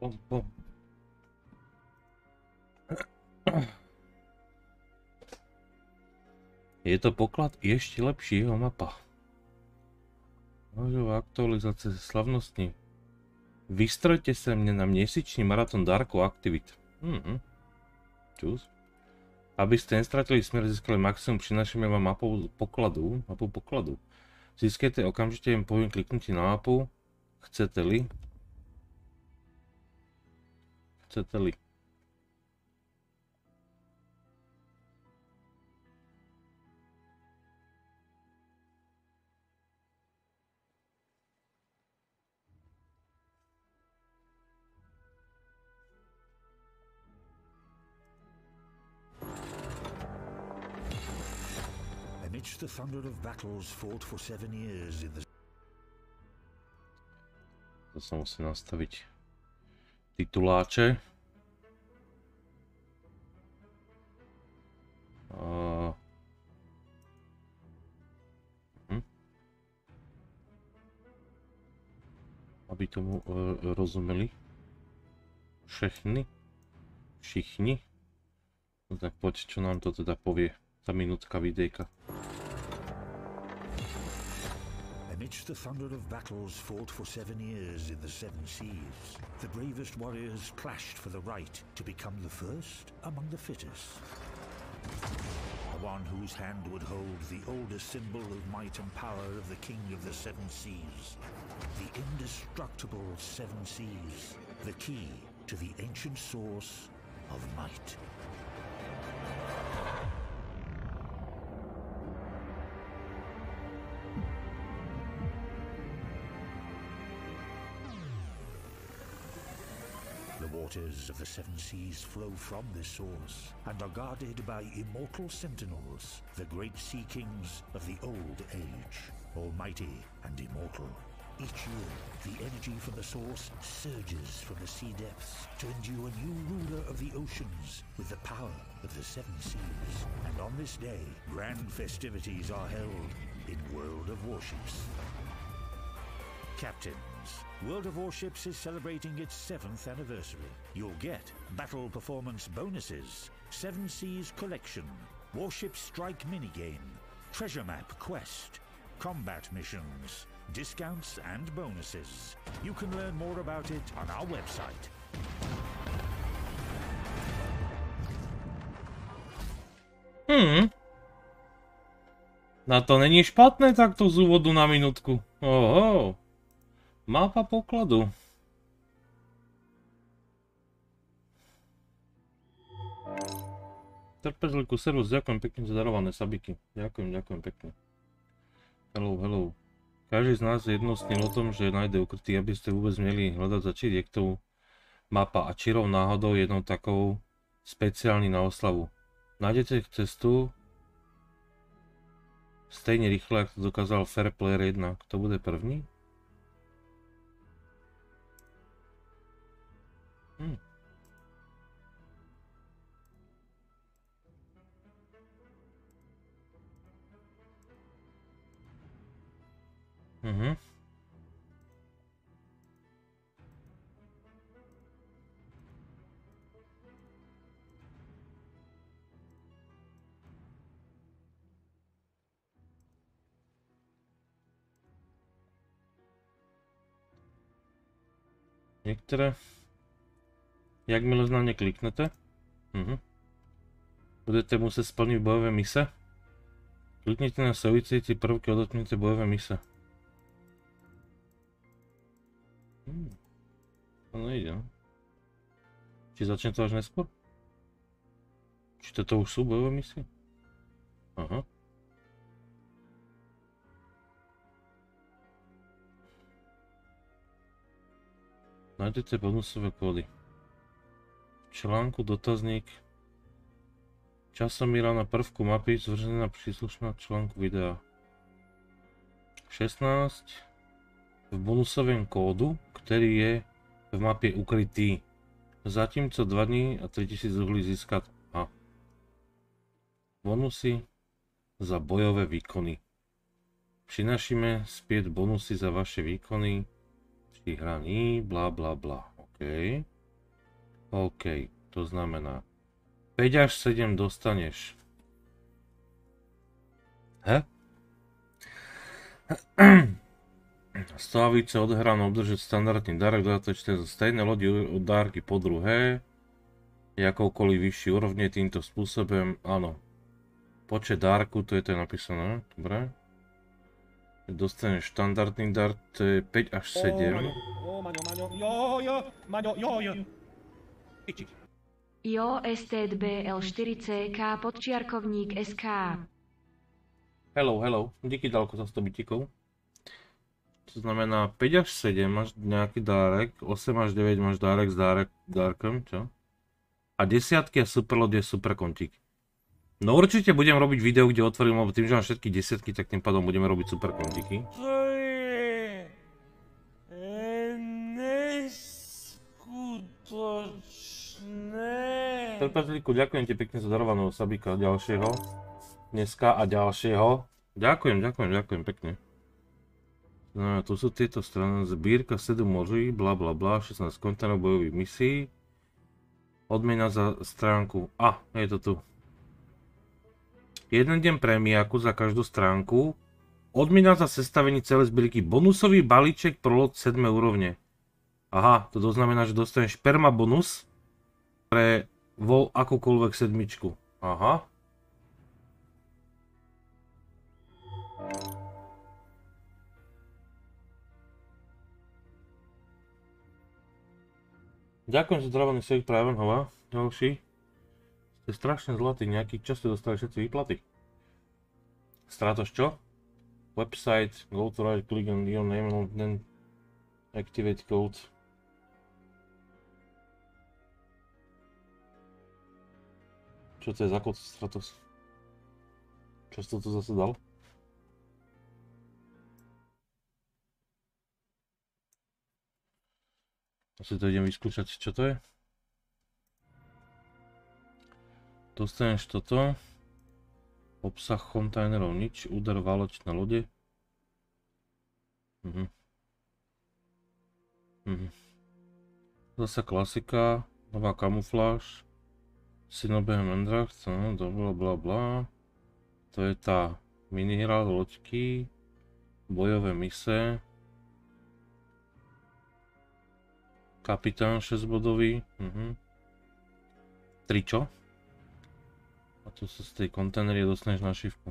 Pom, pom. Je to poklad ešte lepší, jeho mapa. Nožová aktualizácia slavnostní. Vystrojte sa mne na měsíčný maratón dárkov aktivít. Čus. Aby ste nestratili smer, získali maximum, prinášame vám mapu pokladu. Získajte okamžite jen poviem kliknutí na mapu. Chcete-li. Amidst the thunder of battles fought for 7 years in the... To sa musí nastaviť tituláče. Aby tomu rozumeli všichni. No tak poď, čo nám to teda povie tá minútka videjka. Amidst the thunder of battles fought for 7 years in the 7 seas, the bravest warriors clashed for the right to become the first among the fittest. The one whose hand would hold the oldest symbol of might and power of the King of the 7 Seas. The indestructible 7 Seas, the key to the ancient source of might. The waters of the 7 Seas flow from this source and are guarded by immortal sentinels, the great sea kings of the Old Age, almighty and immortal. Each year, the energy from the source surges from the sea depths to endue a new ruler of the oceans with the power of the 7 Seas. And on this day, grand festivities are held in World of Warships. Captains, World of Warships is celebrating its 7th anniversary. You'll get battle performance bonuses, 7 Seas collection, Warship Strike minigame, treasure map quest, combat missions, discounts and bonuses. You can learn more about it on our website. Na to není špatné takto z úvodu na minútku. Oho. Mapa pokladu. Trpezlíku servus, ďakujem pekne za darované sabiky. Ďakujem pekne. Hello. Každý z nás jednou sním o tom, že nájde ukrytý, aby ste vôbec mieli hľadať za čiriektov mapa a čirov náhodou jednou takou speciálny na oslavu. Nájdete cestu stejne rýchle, ako to dokázal Fair Player 1. Kto bude první? Niektoré, jakmile na ne kliknete, budete muset splnit bojové mise. Klikněte na související prvky a dotkněte bojové mise. To nejde, no. Či začne to až neskôr? Či toto už sú bojové misie? Aha. Nájdete bonusové kódy. V článku dotazník. Časomíra na prvku mapy zvržená príslušná článku videa. 16. V bonusovém kódu, ktorý je v mapě ukrytý. Zatímco 2 dní a 3000 uhlí získat a bonusy za bojové výkony. Přinášíme zpět bonusy za vaše výkony při hraní, bla bla bla. OK. OK, to znamená 5 až 7 dostaneš. He? Stávice odhrané obdržať standardný dárek, dodatočné zo stejnej lodi od dárky po druhé. Jakoukoliv vyšší úrovne týmto spôsobom, áno. Počet dárku, to je to napísané, dobre. Dostaneš štandardný dar, to je 5 až 7. Jo, STBL4CK, podčiarkovník SK. Hello, díky Dalko za 100 bytíkov. To znamená 5 až 7 máš nejaký dárek, 8 až 9 máš dárek s dárkom, čo? A desiatky a superlod je super kontík. No určite budem robiť video, kde otvorím, lebo tým, že mám všetky desiatky, tak tým pádom budeme robiť super kontíky. To je neskutočné. Trpezlíku, ďakujem ti pekne za darovaného sabíka ďalšieho. Dneska a ďalšieho. Ďakujem pekne. No, tu sú tieto strany, zbírka 7 moří, bla bla bla, 16 kontajnerov bojových misií. Odmena za stránku. Je to tu. 1 deň prémiaku za každú stránku. Odmena za sestavenie celej zbierky. Bonusový balíček pro loď 7 úrovne. Aha, to znamená, že dostaneš perma bonus pre akúkoľvek sedmičku. Aha. Ďakujem za zdravený svet pre Evanhova. Ďalší. Ste strašne zlatý, nejaký čas ste dostali všetci výplaty. Strátoš čo? Website, go to right, click on your name and then activate code. Čo to je za kód, Stratos? Čo si to zase dal? Asi to idem vyskúšať, čo to je. Dostaneš toto. Obsah kontajnerov nič, úder váločné lode. Zasa klasika, nová kamufláž. Synobehem Endracht, bla bla bla. To je tá minihra loďky. Bojové mise. Kapitán 6-bodový. 3 čo? A tu sa z tej kontajnery dostaneš našívku.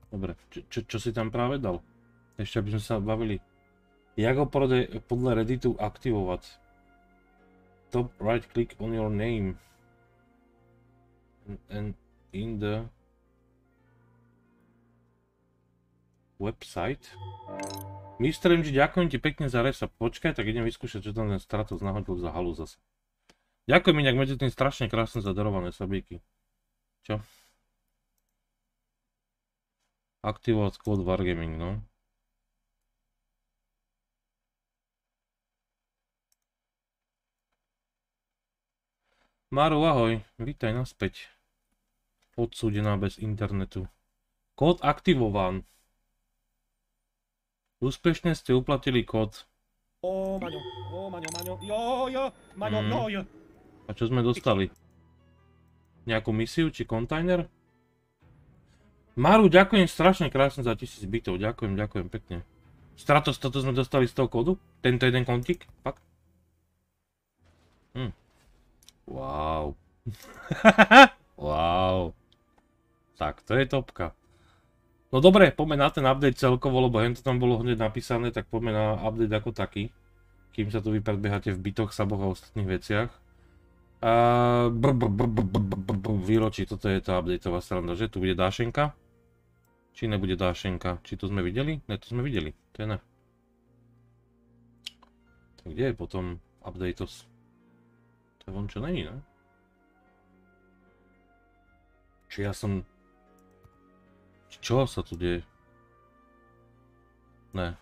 Dobre, čo si tam práve dal? Ešte aby sme sa bavili. Jak ho podľa Redditu aktivovať? Top right click on your name. And in the website. Mr. MG, ďakujem ti pekne za resa. Počkaj, tak idem vyskúšať, čo tam ten Stratos nahodil za halu zase. Ďakujem inak medzi tým strašne krásne zadarované sabíky. Čo? Aktivovať kód Wargaming, no. Maru, ahoj. Vítaj naspäť. Odsúdená bez internetu. Kód aktivován. Úspešne ste uplatili kód. A čo sme dostali? Nejakú misiu či kontajner? Maru, ďakujem strašne krásne za 1000 bitov. Ďakujem pekne. Stratos, toto sme dostali z toho kódu? Tento jeden kontík? Fakt? Wow. Wow. Tak, to je topka. No dobre, poďme na ten update celkovo, lebo hento tam bolo hneď napísané, tak poďme na update ako taký. Kým sa tu vy predbiehate v bytoch, saboch a ostatných veciach. Výročí, toto je tá updateová strana, že? Tu bude dášenka? Či nebude dášenka? Či to sme videli? Ne, to sme videli, to je ne. Kde je potom updateos? To je von čo není, ne? Či ja som... Čo sa tu deje? Ne.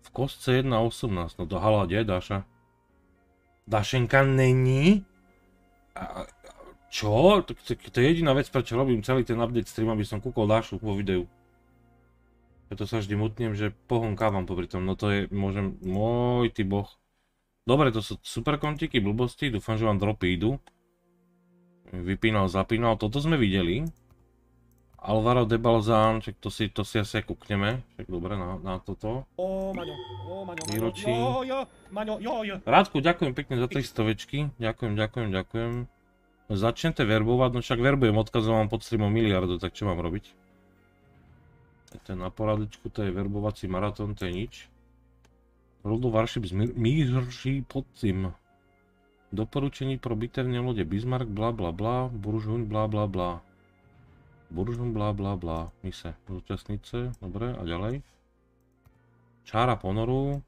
V kostce 1.18, no to hala, kde je Dáša? Dášenka není? Čo? To je jediná vec, prečo robím celý ten update stream, aby som kúkol Dášu vo videu. Preto sa vždy mutnem, že pohonkávam popri tom, no to je, môžem, môj ty boh. Dobre, to sú super kontíky, blbosti, dúfam, že vám dropy idú. Vypínal, zapínal, toto sme videli. Alvaro de Balzán, čak to si asi kúkneme. Však dobre, na toto. Výročí. Rádku, ďakujem pekne za 300 večky. Ďakujem. Začnete verbovať, no však verbujem, odkazujem vám pod streamom miliardu, tak čo mám robiť? To je na poradičku, to je verbovací maratón, to je nič. World of Warships míří podzim. Doporučení pro bitevné lode Bismarck, bla bla bla, Buržuň, bla bla bla. Buržuň, bla bla bla. Mise, zúčastnice, dobre, a ďalej. Čára ponoru.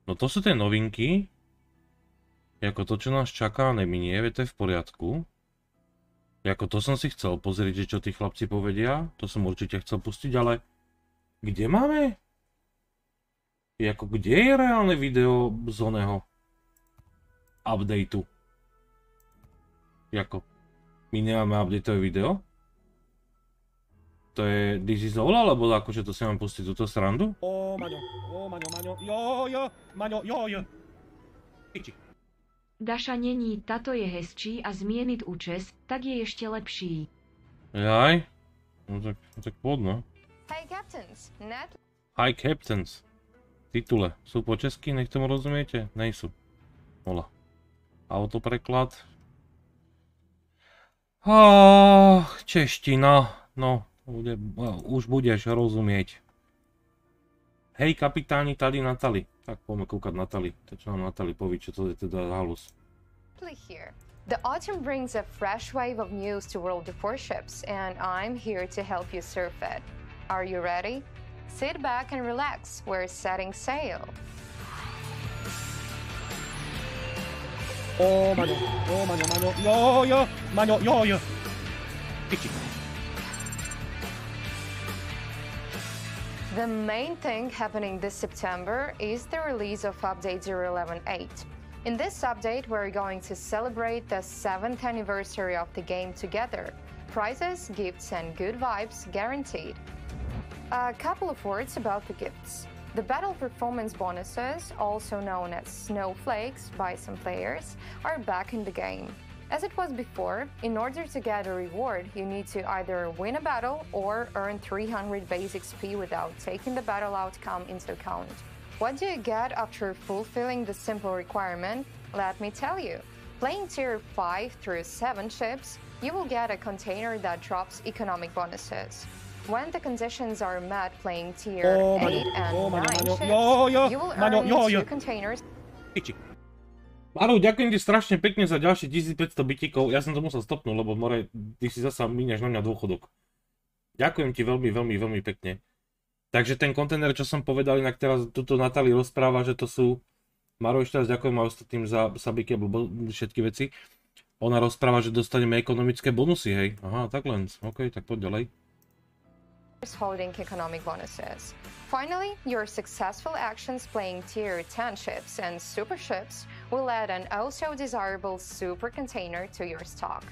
No to sú tie novinky. Jako to, čo nás čaká, neminie, to je v poriadku. Jako to som si chcel pozrieť, že čo tí chlapci povedia. To som určite chcel pustiť, ale... Kde máme? Jako kde je reálne video z oného updateu? Jako my nemáme updateové video? To je This is all, alebo akože to si mám pustiť túto srandu? Maňo. Daša není, tato je hezčí a zmienit účes, tak je ešte lepší. Jaj? No tak poď, no. Hi Captains. Titule. Sú po česky, nech tomu rozumiete? Nejsú. Hola. Autopreklad. Čeština. No, už budeš rozumieť. Hej kapitáni, tady Natali. Tak poďme kúkať Natali. To čo nám Natali poví, čo to je teda halus. The autumn brings a fresh wave of news to World of Warships, and I'm here to help you surf it. Are you ready? Sit back and relax, we're setting sail. Maňo. The main thing happening this September is the release of Update 011.8. In this update, we're going to celebrate the 7th anniversary of the game together. Prizes, gifts, and good vibes guaranteed. A couple of words about the gifts. The battle performance bonuses, also known as snowflakes by some players, are back in the game. As it was before, in order to get a reward, you need to either win a battle or earn 300 base XP without taking the battle outcome into account. What do you get after fulfilling the simple requirement? Let me tell you. Playing tier 5 through 7 ships, you will get a container that drops economic bonuses. When the conditions are met playing tier 8 and 9 ships, you will earn 2 containers. Maru, ďakujem ti strašne pekne za ďalšie 1500 bitíkov. Ja som to musel stopnúť, lebo more, ty si zasa míňaš na mňa dôchodok. Ďakujem ti veľmi pekne. Takže ten kontener, čo som povedal, inak teraz tuto Natali rozpráva, že to sú... Maru, ešte raz ďakujem aj ostatným za sabiky a všetky veci. Ona rozpráva, že dostaneme ekonomické bonusy, hej. Aha, tak len. OK, tak poď ďalej. Holding economic bonuses. Finally, your successful actions playing tier 10 ships and super ships will add an also desirable super container to your stock.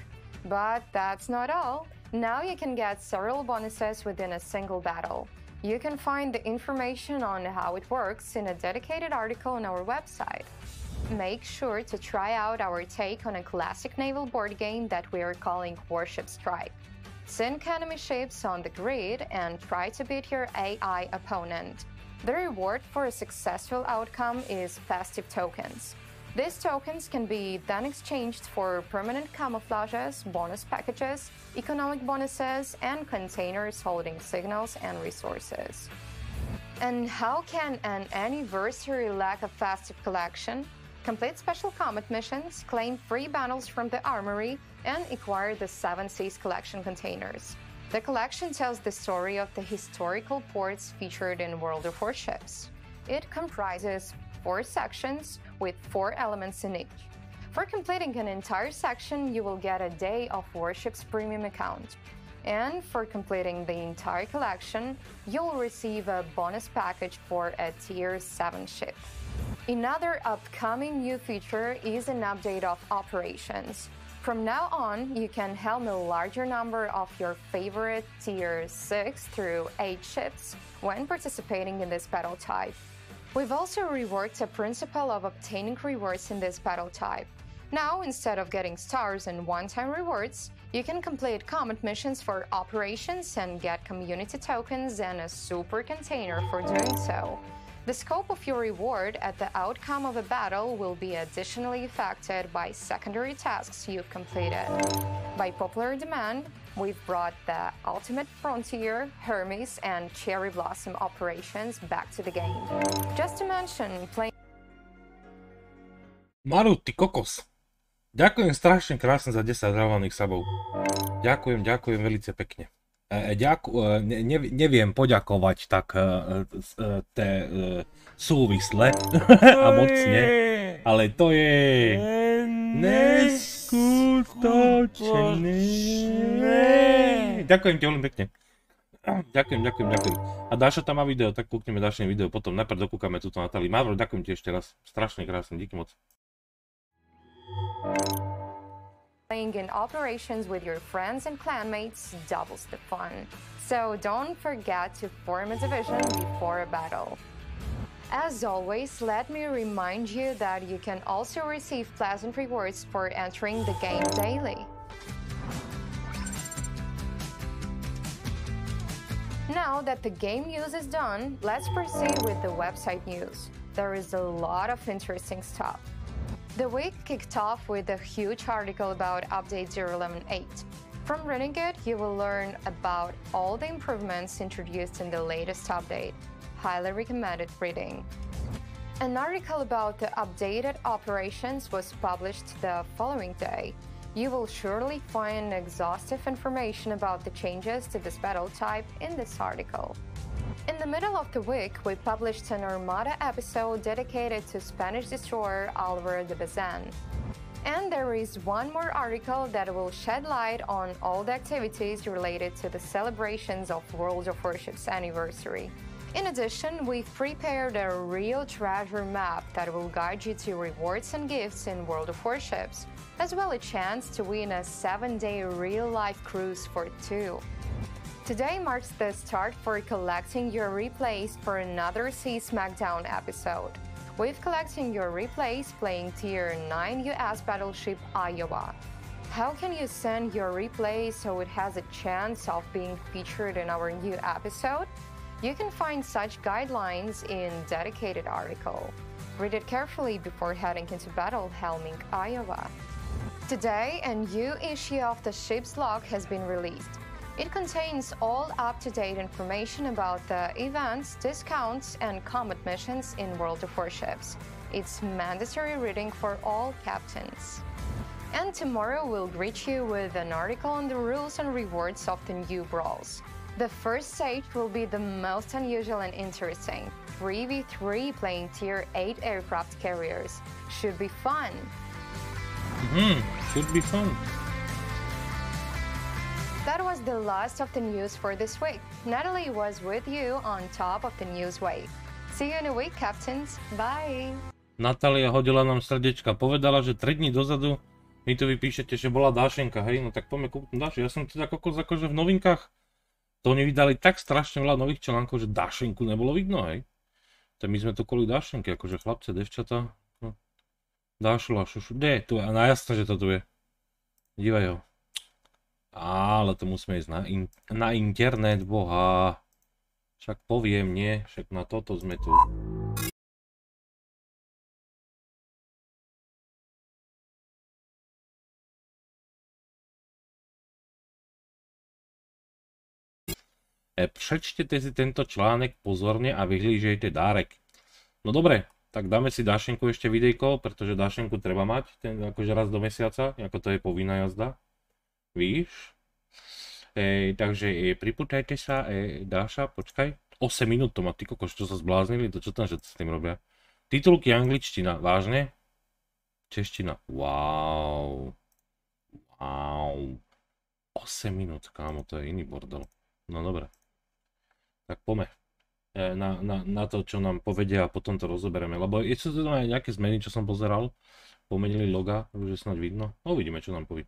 But that's not all. Now you can get several bonuses within a single battle. You can find the information on how it works in a dedicated article on our website. Make sure to try out our take on a classic naval board game that we are calling Warship Strike. Sink enemy ships on the grid and try to beat your AI opponent. The reward for a successful outcome is festive tokens. These tokens can be then exchanged for permanent camouflages, bonus packages, economic bonuses, and containers holding signals and resources. And how can an anniversary lack a festive collection? Complete special combat missions, claim free bundles from the armory, and acquire the 7 Seas collection containers. The collection tells the story of the historical ports featured in World of Warships. It comprises 4 sections with 4 elements in each. For completing an entire section, you will get a day of Warships Premium account. And for completing the entire collection, you will receive a bonus package for a Tier 7 ship. Another upcoming new feature is an update of operations. From now on, you can helm a larger number of your favorite Tier 6 through 8 ships when participating in this battle type. We've also reworked the principle of obtaining rewards in this battle type. Now, instead of getting stars and one-time rewards, you can complete comment missions for operations and get community tokens and a super container for doing so. The scope of your reward at the outcome of a battle will be additionally affected by secondary tasks you've completed. By popular demand, we've brought the Ultimate Frontier, Hermes, and Cherry Blossom operations back to the game. Just to mention, playing... Maru, ty kokos. Ďakujem strašne krásne za 10 drahovaných sabov. Ďakujem veľmi pekne. Neviem poďakovať tak súvisle a mocne, ale to je neskutočné. Ďakujem ti veľmi pekne. Ďakujem. A Dáša tam má video, tak kúkneme ďalšie video, potom najprv dokúkame túto Natálii. Mavro, ďakujem ti ešte raz. Strašne krásne, díky moc. Playing in operations with your friends and clanmates doubles the fun. So don't forget to form a division before a battle. As always, let me remind you that you can also receive pleasant rewards for entering the game daily. Now that the game news is done, let's proceed with the website news. There is a lot of interesting stuff. The week kicked off with a huge article about Update 0.11.8. From reading it, you will learn about all the improvements introduced in the latest update. Highly recommended reading. An article about the updated operations was published the following day. You will surely find exhaustive information about the changes to this battle type in this article. In the middle of the week, we published an Armada episode dedicated to Spanish destroyer Álvaro de Bazán. And there is one more article that will shed light on all the activities related to the celebrations of World of Warships anniversary. In addition, we've prepared a real treasure map that will guide you to rewards and gifts in World of Warships, as well as a chance to win a 7-day real-life cruise for 2. Today marks the start for collecting your replays for another Sea Smackdown episode. With collecting your replays playing Tier 9 US battleship Iowa. How can you send your replay so it has a chance of being featured in our new episode? You can find such guidelines in dedicated article. Read it carefully before heading into battle helming Iowa. Today, a new issue of the ship's log has been released. It contains all up-to-date information about the events, discounts, and combat missions in World of Warships. It's mandatory reading for all captains. And tomorrow we'll greet you with an article on the rules and rewards of the new brawls. The first stage will be the most unusual and interesting. 3v3 playing Tier 8 aircraft carriers. Should be fun. Should be fun. That was the last of the news for this week. Natalie was with you on top of the news wave. See you in a week, captains. Bye. Natália hodila nám srdiečka. Povedala, že 3 dní dozadu mi tu vypíšete, že bola Dášenka, hej? No tak poďme kúpiť Dášu. Ja som teda kokos akože v novinkách. To oni vydali tak strašne veľa nových článkov, že Dášenku nebolo vidno, hej? Tak my sme tu kvôli Dášenke, akože chlapce, devčatá. No. Dášula, šušu. Kde je tu? A jasné, že to tu je. Dívaj ho. Ale to musíme ísť na internet, boha. Však poviem, nie? Však na toto sme tu. Prečtete si tento článek pozorne a vyhlížejte dárek. No dobre, tak dáme si Dášenku ešte videjko, pretože Dášenku treba mať, ten akože raz do mesiaca, ako to je povinná jazda. Víš? Takže pripútajte sa, Dáša, počkaj. 8 minút to má, ty kokos, čo sa zbláznili, to čo tam všetci s tým robia. Titulky angličtina, vážne? Čeština, wow. 8 minút, kámo, to je iný bordel. No dobre. Tak poďme na to, čo nám povedia a potom to rozoberieme, lebo sú to aj nejaké zmeny, čo som pozeral. Pomenili loga, už je snáď vidno. No uvidíme, čo nám povie.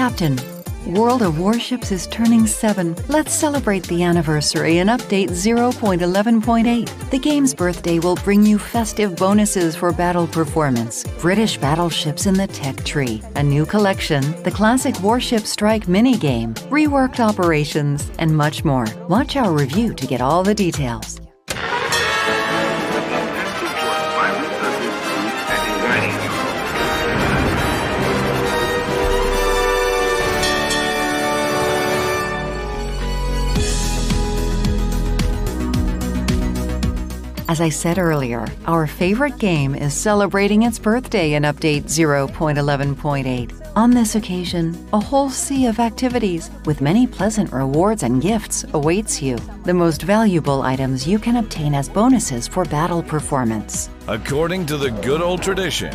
Captain, World of Warships is turning 7. Let's celebrate the anniversary in Update 0.11.8. The game's birthday will bring you festive bonuses for battle performance, British battleships in the tech tree, a new collection, the classic Warship Strike minigame, reworked operations, and much more. Watch our review to get all the details. As I said earlier, our favorite game is celebrating its birthday in Update 0.11.8. On this occasion, a whole sea of activities with many pleasant rewards and gifts awaits you. The most valuable items you can obtain as bonuses for battle performance. According to the good old tradition,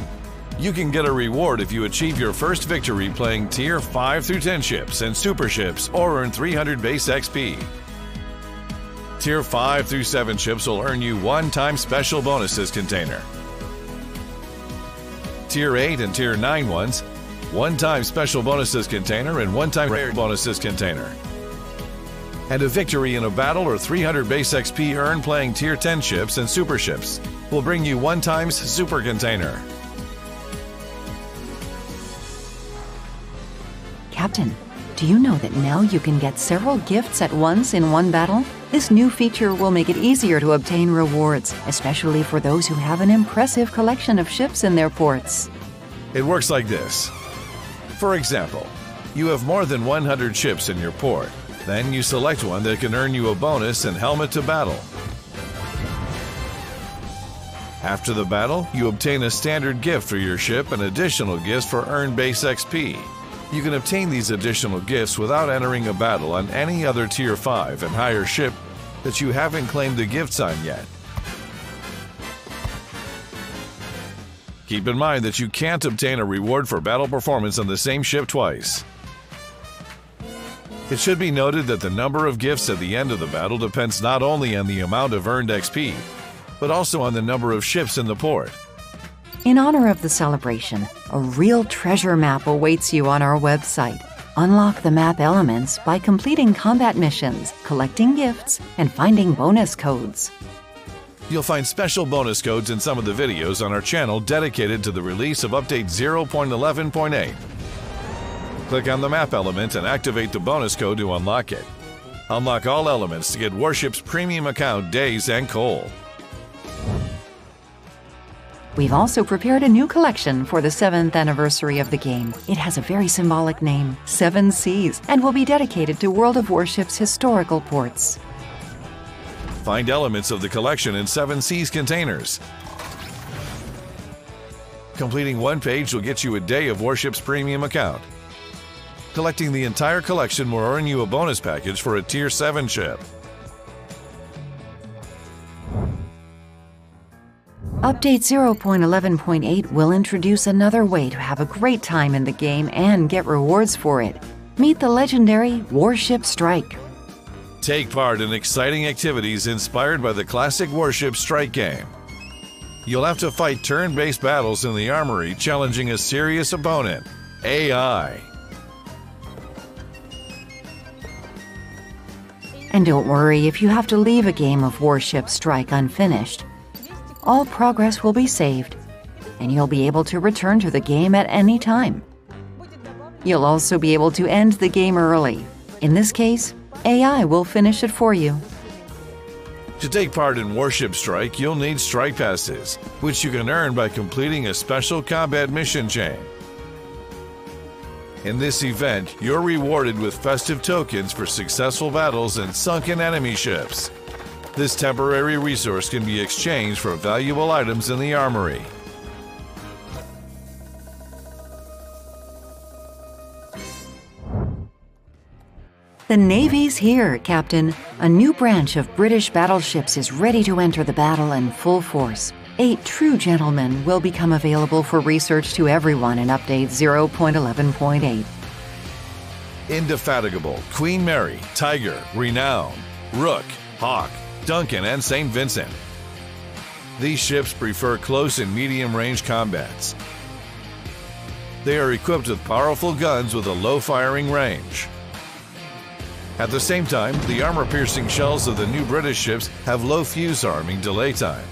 you can get a reward if you achieve your first victory playing Tier 5 through 10 ships and super ships or earn 300 base XP. Tier 5 through 7 ships will earn you one-time special bonuses container. Tier 8 and Tier 9 ones, one-time special bonuses container and one-time rare bonuses container. And a victory in a battle or 300 base XP earned playing Tier 10 ships and super ships will bring you one-time super container. Captain, do you know that now you can get several gifts at once in one battle? This new feature will make it easier to obtain rewards, especially for those who have an impressive collection of ships in their ports. It works like this. For example, you have more than 100 ships in your port. Then you select one that can earn you a bonus and helmet to battle. After the battle, you obtain a standard gift for your ship and additional gifts for earned base XP. You can obtain these additional gifts without entering a battle on any other Tier 5 and higher ship that you haven't claimed the gifts on yet. Keep in mind that you can't obtain a reward for battle performance on the same ship twice. It should be noted that the number of gifts at the end of the battle depends not only on the amount of earned XP, but also on the number of ships in the port. In honor of the celebration, a real treasure map awaits you on our website. Unlock the map elements by completing combat missions, collecting gifts, and finding bonus codes. You'll find special bonus codes in some of the videos on our channel dedicated to the release of Update 0.11.8. Click on the map element and activate the bonus code to unlock it. Unlock all elements to get Warship's premium account days and coal. We've also prepared a new collection for the 7th anniversary of the game. It has a very symbolic name, 7 Seas, and will be dedicated to World of Warships historical ports. Find elements of the collection in 7 Seas containers. Completing one page will get you a day of Warship's premium account. Collecting the entire collection will earn you a bonus package for a Tier 7 ship. Update 0.11.8 will introduce another way to have a great time in the game and get rewards for it. Meet the legendary Warship Strike. Take part in exciting activities inspired by the classic Warship Strike game. You'll have to fight turn-based battles in the armory, challenging a serious opponent, AI. And don't worry if you have to leave a game of Warship Strike unfinished. All progress will be saved, and you'll be able to return to the game at any time. You'll also be able to end the game early. In this case, AI will finish it for you. To take part in Warship Strike, you'll need Strike Passes, which you can earn by completing a special combat mission chain. In this event, you're rewarded with festive tokens for successful battles and sunken enemy ships. This temporary resource can be exchanged for valuable items in the armory. The Navy's here, Captain. A new branch of British battleships is ready to enter the battle in full force. 8 true gentlemen will become available for research to everyone in Update 0.11.8. Indefatigable, Queen Mary, Tiger, Renown, Rook, Hawk, Duncan, and St. Vincent. These ships prefer close and medium-range combats. They are equipped with powerful guns with a low firing range. At the same time, the armor-piercing shells of the new British ships have low fuse arming delay time,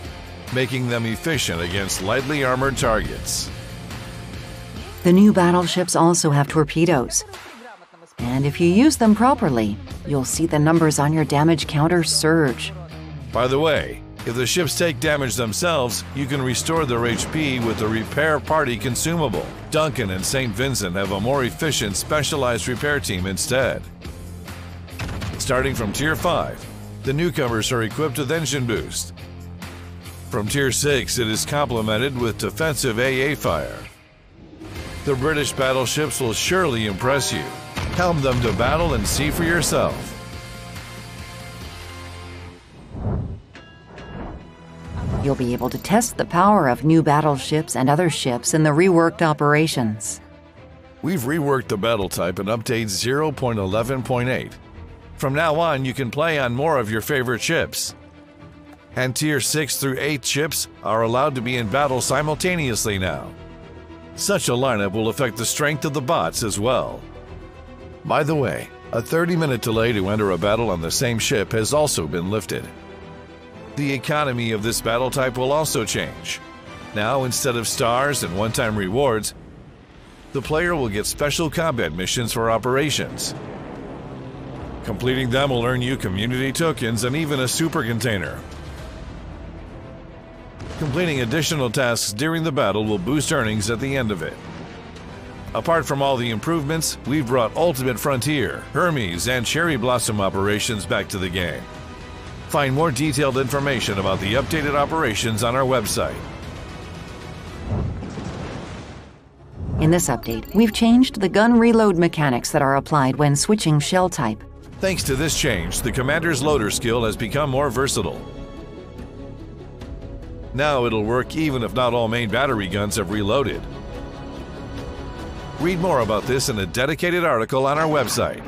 making them efficient against lightly armored targets. The new battleships also have torpedoes. And if you use them properly, you'll see the numbers on your damage counter surge. By the way, if the ships take damage themselves, you can restore their HP with the Repair Party consumable. Duncan and St. Vincent have a more efficient specialized repair team instead. Starting from Tier 5, the newcomers are equipped with engine boost. From Tier 6, it is complemented with defensive AA fire. The British battleships will surely impress you. Helm them to battle and see for yourself. You'll be able to test the power of new battleships and other ships in the reworked operations. We've reworked the battle type in update 0.11.8. From now on, you can play on more of your favorite ships. And Tier 6 through 8 ships are allowed to be in battle simultaneously now. Such a lineup will affect the strength of the bots as well. By the way, a 30-minute delay to enter a battle on the same ship has also been lifted. The economy of this battle type will also change. Now, instead of stars and one-time rewards, the player will get special combat missions for operations. Completing them will earn you community tokens and even a super container. Completing additional tasks during the battle will boost earnings at the end of it. Apart from all the improvements, we've brought Ultimate Frontier, Hermes, and Cherry Blossom operations back to the game. Find more detailed information about the updated operations on our website. In this update, we've changed the gun reload mechanics that are applied when switching shell type. Thanks to this change, the commander's loader skill has become more versatile. Now it'll work even if not all main battery guns have reloaded. Read more about this in a dedicated article on our website.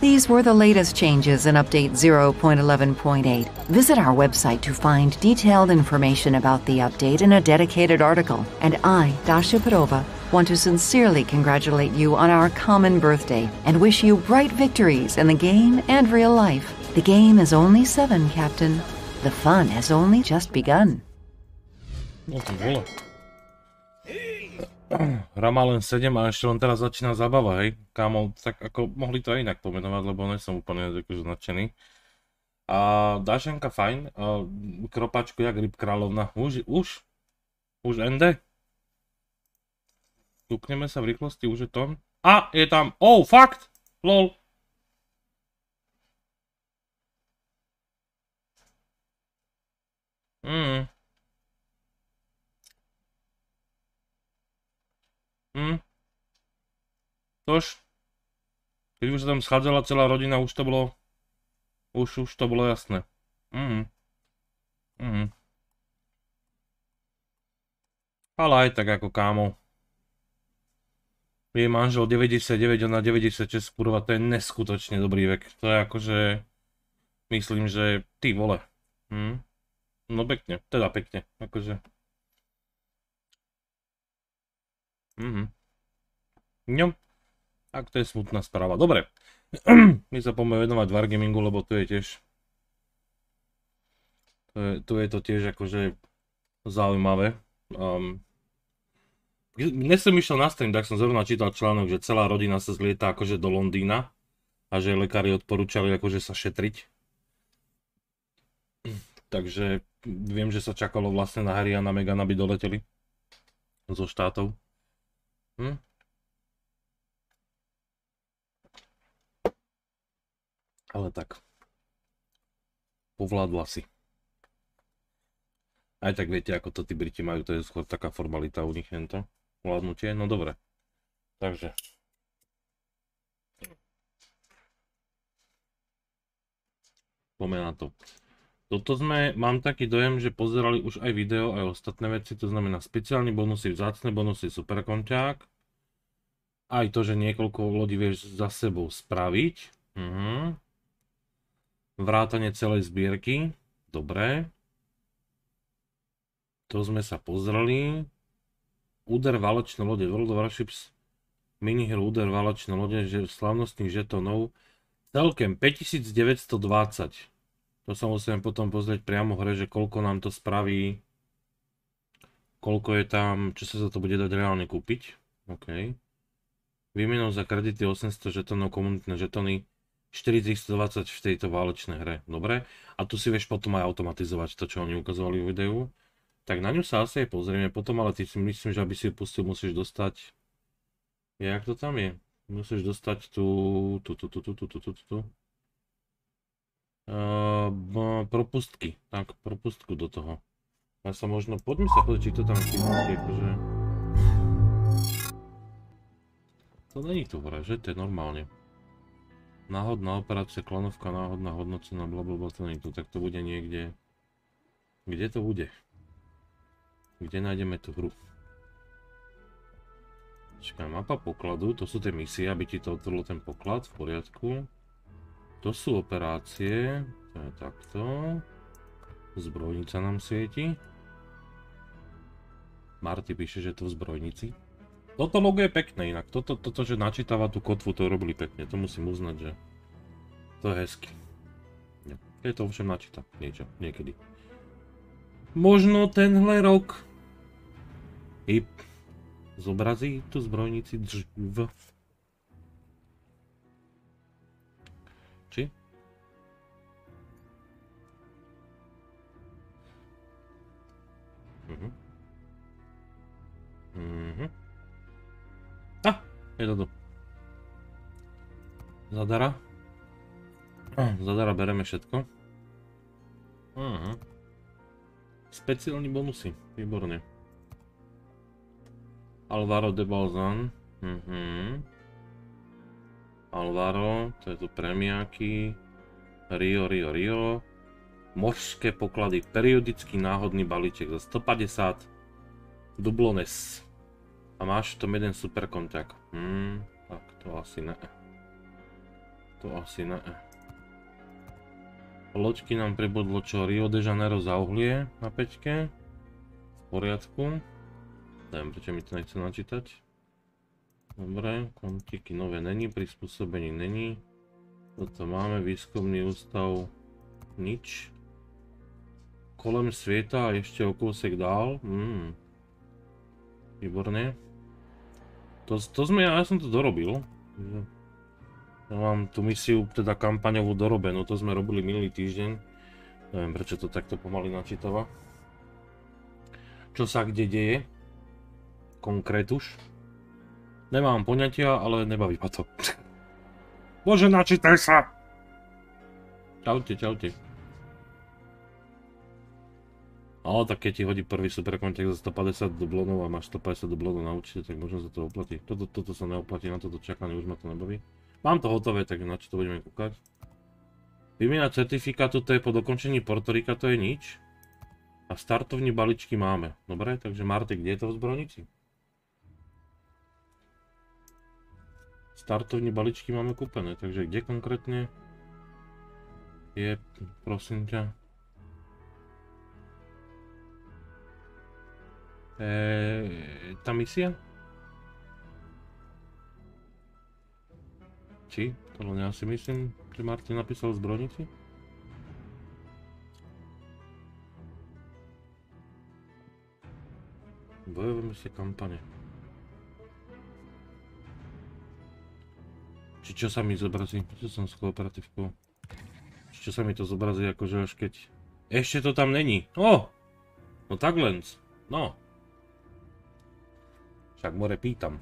These were the latest changes in Update 0.11.8. Visit our website to find detailed information about the update in a dedicated article. And I, Dasha Perova, want to sincerely congratulate you on our common birthday and wish you bright victories in the game and real life. The game is only 7, Captain. The fun has only just begun. No to vole. Hra má len 7 a ešte len teraz začína zabava, hej. Kámo, tak ako mohli to aj inak pomenovať, lebo nesom úplne akože nadšený. A Dášenka fajn, kropačku jak ryb kráľovna. Už ND? Kúkneme sa v rýchlosti, už je to. A, je tam, fakt! Lol. Tož, keď už sa tam schádzala celá rodina, už to bolo jasné. Ale aj tak ako kámo. Jej manžel 99, ona 96, kurva, to je neskutočne dobrý vek. To je akože, myslím, že ty vole. No pekne, teda pekne, akože. No, tak to je smutná správa. Dobre, my sa poďme venovať Wargamingu, lebo tu je tiež, tu je to tiež akože zaujímavé. Dnes som išiel na stream, tak som zrovna čítal článok, že celá rodina sa zlieta akože do Londýna a že lekári odporúčali akože sa šetriť. Takže viem, že sa čakalo vlastne na Harry a na Meghan, aby doleteli zo štátov. Ale tak, povládla si. Aj tak viete, ako to tí Briti majú, to je skôr taká formalita u nich, hento vládnutie, no dobre. Takže. Poďme na to. Toto mám taký dojem, že pozerali už aj video, aj ostatné veci, to znamená speciálne bonusy, vzácne bonusy, superkonťák. Aj to, že niekoľko lodí vieš za sebou spraviť. Vrátanie celej zbierky. Dobre. To sme sa pozreli. Úder válečné lode, World of Warships, minihru úder válečné lode, slavnostných žetónov, celkem 5920. To sa musíme potom pozrieť priamo v hre, že koľko nám to spraví, koľko je tam, čo sa za to bude dať reálne kúpiť. OK. Výmenou za kredity 800 žetónov, komunitné žetóny, 4320 v tejto válečnej hre. Dobre. A tu si vieš potom aj automatizovať to, čo oni ukazovali v videu. Tak na ňu sa asi aj pozrieme potom, ale ty si myslím, že aby si ju pustil, musíš dostať... Jak to tam je? Musíš dostať propustky. Tak, propustku do toho. Ja sa možno... Poďme sa pozrieť, či to tam chybí, akože... To není tu hore, že? To je normálne. Náhodná operácia, klanovka, náhodná hodnocená, blablabla, to není tu. Tak to bude niekde... Kde to bude? Kde nájdeme tú hru? Čakaj, mapa pokladu, to sú tie misie, aby ti to otvorilo ten poklad, v poriadku. To sú operácie, to je takto. Zbrojnica nám svieti. Marty píše, že to v zbrojnici. Toto logo je pekné inak, toto, že načítava tú kotvu, to robili pekne, to musím uznať, že to je hezky. Keď to ovšem načíta niečo, niekedy. Možno tenhle rok i zobrazí tu zbrojnici v. Či? Je to tu. Zadara. Zadara bereme všetko. Speciálni bonusy, výborne. Alvaro de Balzan. Alvaro, to je tu premiáky. Rio. Mořské poklady, periodický náhodný balíček za 150. Dublones. A máš v tom jeden super konťak. Tak to asi ne. To asi ne. Loďky nám pribudlo čo? Rio de Janeiro za uhlie na peťke. V poriadku. Neviem, prečo mi to nechce načítať. Dobre, kontíky nové není, prispôsobení není. Toto máme, výskumný ústav, nič. Kolem sveta a ešte o kúsek dál. Výborne. To sme, ja som to dorobil. Ja mám tú misiu, teda kampaňovú dorobenú, to sme robili minulý týždeň. Neviem, prečo to takto pomaly načítava. Čo sa kde deje? Konkrétuš. Nemám poňatia, ale nebaví ma to. Bože, načítaj sa! Čaute. Ale tak keď ti hodí prvý super konťak za 150 dublonov a máš 150 dublonov na účte, tak možno za to oplatí. Toto sa neoplatí, na toto čakanie už ma to nebaví. Mám to hotové, takže na čo to budeme kúkať. Výmena certifikátu, to je po dokončení Portorika, to je nič. A startovní balíčky máme. Dobre, takže Marty, kde je to v zbrojnici? Startovní balíčky máme kúpené, takže kde konkrétne je, prosím ťa? Tá misia? Či? To len ja si myslím, že Martin napísal v zbrojnici? Bojové misie kampane. Či čo sa mi zobrazí? Čo som s kooperatívkou? Či čo sa mi to zobrazí, akože až keď... Ešte to tam není! No tak len. No. Však more pýtam.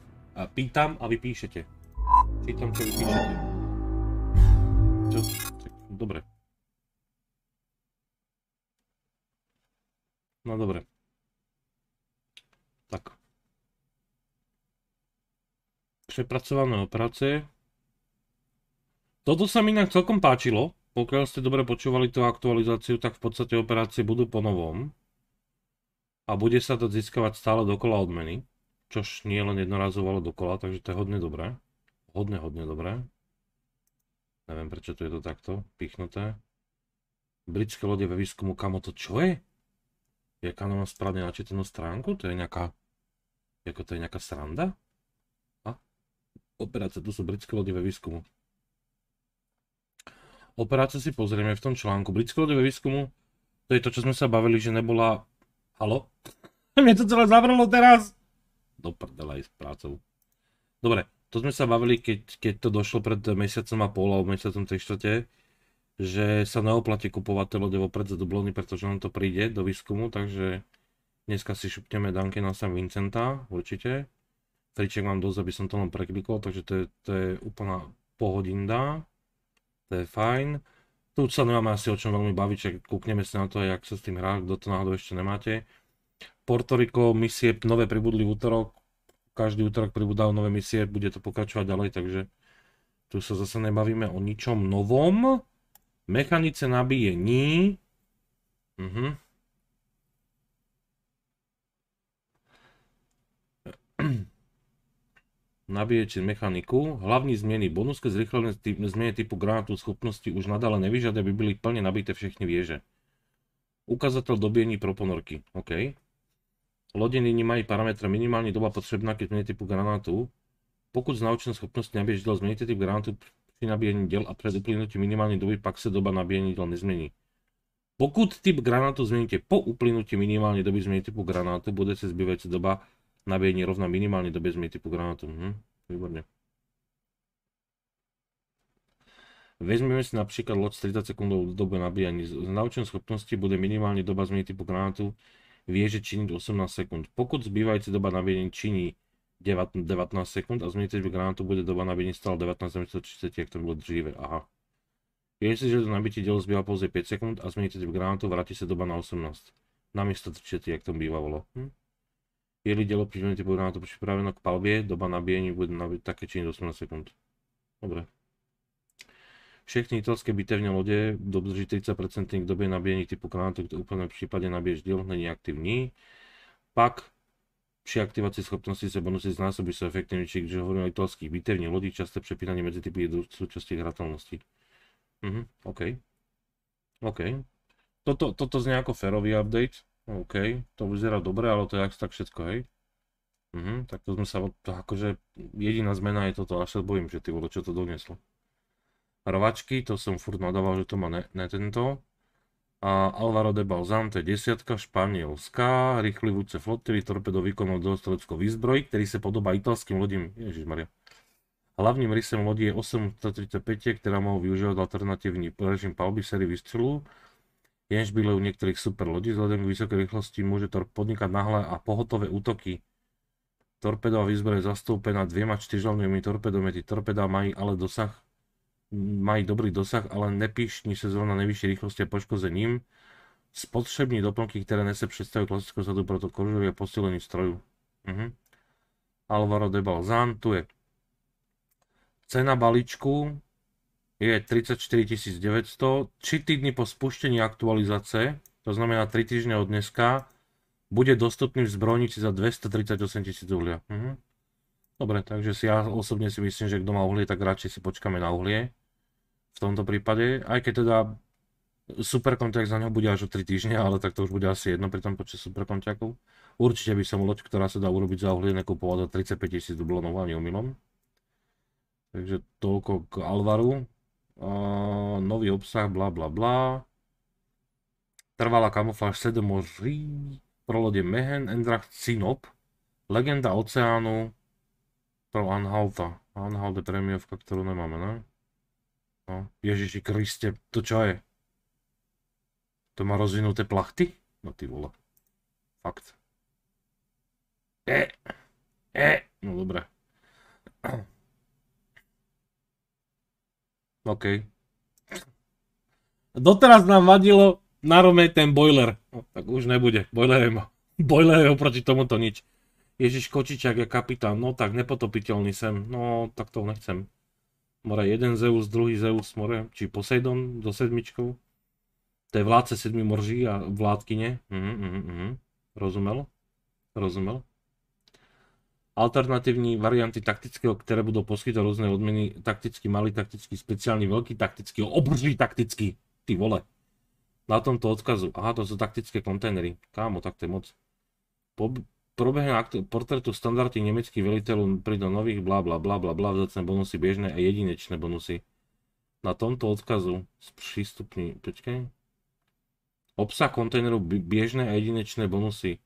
Pýtam a vy píšete. Čítam, čo vy píšete. Čo? Dobre. No dobre. Tak. Prepracované operácie. Toto sa mi inak celkom páčilo. Pokiaľ ste dobre počúvali tú aktualizáciu, tak v podstate operácie budú po novom. A bude sa to získavať stále dokola odmeny. Čož nie len jednorazovo, ale dokola, takže to je hodne dobré. Hodne dobré. Neviem, prečo tu je to takto pichnuté. Britské lode ve výskumu, kamo to čo je? Jaká nám správne načítanú stránku? To je nejaká Jako to je nejaká sranda? A? Operácia, tu sú britské lode ve výskumu. Operáciu si pozrieme v tom článku. Britské lode ve výskumu, to je to, čo sme sa bavili, že nebola... Halo? Mne to celé zavrlo teraz! Do prdela aj s prácou. Dobre, to sme sa bavili, keď to došlo pred mesiacom a pol alebo mesiacom 3/4, že sa neoplatí kupovať tie lode vopred za dublóny, pretože nám to príde do výskumu, takže dneska si šupneme Danke na San Vincenta, určite. Triček mám dosť, aby som to len preklikol, takže to je úplná pohodinda. To je fajn. Tu sa nemáme asi o čom veľmi baviť, že kúkneme sa na to, jak sa s tým hrá, kto to náhodou ešte nemáte. Puerto Rico, misie nové pribudli v útorok. Každý útorok pribúdajú nové misie, bude to pokračovať ďalej, takže tu sa zase nebavíme o ničom novom. Mechanice nabíjení. Nabíjete mechaniku. Hlavní zmeny. Bonuské zrýchlené zmeny typu granátu schopnosti už nadále nevyžadia, aby byli plne nabité všechny vieže. Ukazateľ dobíjení pro ponorky. OK. Lode nyní mají parametr minimální doba potřebná ke změně typu granátu. Pokud z naučené schopnosti nabíješ děl, změníte typ granátu při nabíjení děl a před uplynutím minimální doby pak se doba nabíjení děl nezmění. Pokud typ granátu změníte po uplynutí minimální doby změny typu granátu, bude se zbývající doba nabíjení rovná minimální době změny typu granátu. Výborně. Vezmeme si například loď s 30 sekundovou dobou nabíjení. Z naučené schopnosti bude minimální doba změny typu granátu vieže činiť 18 sekúnd. Pokud zbývajúci doba nabíjení činí 19 sekúnd a zmeníte typ granátu, bude doba nabíjení stále 19 namiesto 30, jak to bolo dříve. Aha. Jestliže do nabití dělu zbývá pouze 5 sekúnd a zmeníte typ granátu, vrátí se doba na 18. Namiesto 30, jak to bývalo. Je-li dělo pri zmení typu granátu připraveno k palbě, doba nabíjení bude také činiť 18 sekúnd. Dobre. Všechny italské bitevní lodě dodrží 30% k době nabíjení typu granátu, v úplném případě nabíješ díl není aktivní. Pak při aktivaci schopnosti se bonusy znásobí se efektivnější, když hovoríme o italských bitevních lodích, časté přepínání mezi typy je súčasťou hratelnosti. OK. OK. Toto znie ako Pharaoh update. OK. To vyzerá dobre, ale to je tak všetko, hej. Tak to sme sa, akože jediná zmena je toto, až sa bojím, že ty vole, čo to donieslo. Rvačky, to som furt nadával, že to má ne tento. A Álvaro de Balzán, to je 10, španielská, rýchlivúce flotily, torpedo výkonnou dlhostreleckou výzbroj, ktorý sa podobá italským lodím. Ježišmaria. Hlavným rysem lodí je 835, ktorá mohou využívať alternatívny režim palby sérii výstrelu. Jenž byle u niektorých super lodí, vzhľadom k vysokej rýchlosti môže podnikať náhle a pohotové útoky. Torpedová výzbroj je zastúpená 2 4-žalnými torpedometry. Torpedá mají dobrý dosah, ale nepíšní se zrovna nejvyšší rychlosti a poškozením. Spotřební doplňky, které nese představují klasickou sadu protokolu, a posílení strojů. Álvaro de Balzán, tu je. Cena balíčku je 34 900. 3 týdny po spuštení aktualizace, to znamená 3 týždne od dneska, bude dostupný v zbrojnici za 238 000 uhlia. Dobre, takže ja osobne si myslím, že kto má uhlie, tak radšej si počkáme na uhlie. V tomto prípade, aj keď teda superkonťak za ňo bude až o 3 týždne, ale tak to už bude asi jedno pri tom počte superkonťakov. Určite by som loď, ktorá sa dá urobiť za uhlie, nekupoval za 35 000 dublonov ani omylom. Takže toľko k Alvaru. Nový obsah, bla bla bla. Trvalá kamufláž 7 moří. Pro lode Mehen, Endracht, Sinop. Legenda oceánu. Pro Anhalta. Anhalt je prémiovka, ktorú nemáme, ne? No, Ježiši Kriste, to čo je? To má rozvinuté plachty? No ty vole. Fakt. No dobre. OK. Doteraz nám vadilo na Rome ten boiler. No, tak už nebude. Boiler je oproti tomuto nič. Ježiš Kočičák je kapitán, no tak nepotopiteľný sem, no tak to nechcem. More jeden Zeus, druhý Zeus, more, či Poseidon so 7. To je vládce 7 morží a vládkyne. Rozumel? Alternatívní varianty taktického, ktoré budú poskytovať rôzne odmeny, taktický, malý, taktický, speciálny, veľký, taktický, obří taktický, ty vole. Na tomto odkazu, aha, to sú taktické kontajnery, kámo, tak to je moc. probehne portrétu standardných nemeckých veliteľov prídu nových bla bla bla bla bla vzácne bonusy bežné a jedinečné bonusy. Na tomto odkazu sprístupní, počkaj. Obsah kontajnerov bežné a jedinečné bonusy.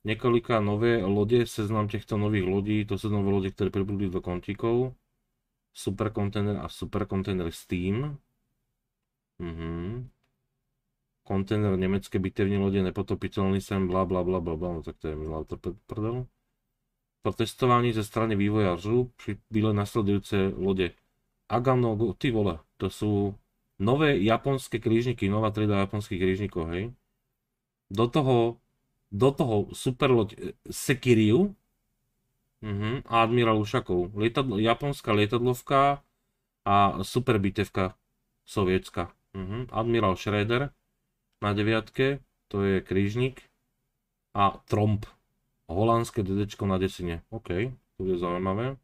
Niekoľká nové lode, seznam týchto nových lodí, to sú nové lode, ktoré pribudli do kontíkov. Super kontajner a super kontajner Steam. Kontajner nemecké bitevní lode, nepotopiteľný sem, bla bla bla bla bla, no tak to je milá to prdel. Po testovaní ze strany vývojářů byly nasledujúce lode. Agano, ty vole, to sú nové japonské krížniky, nová trieda japonských krížnikov, hej. Do toho super loď Sekiryu a admirál Ušakov. Japonská lietadlovka a super bitevka sovietská. Admirál Schroeder na 9, to je krížnik a Tromp, holandské DDčko na 10. OK, to je zaujímavé.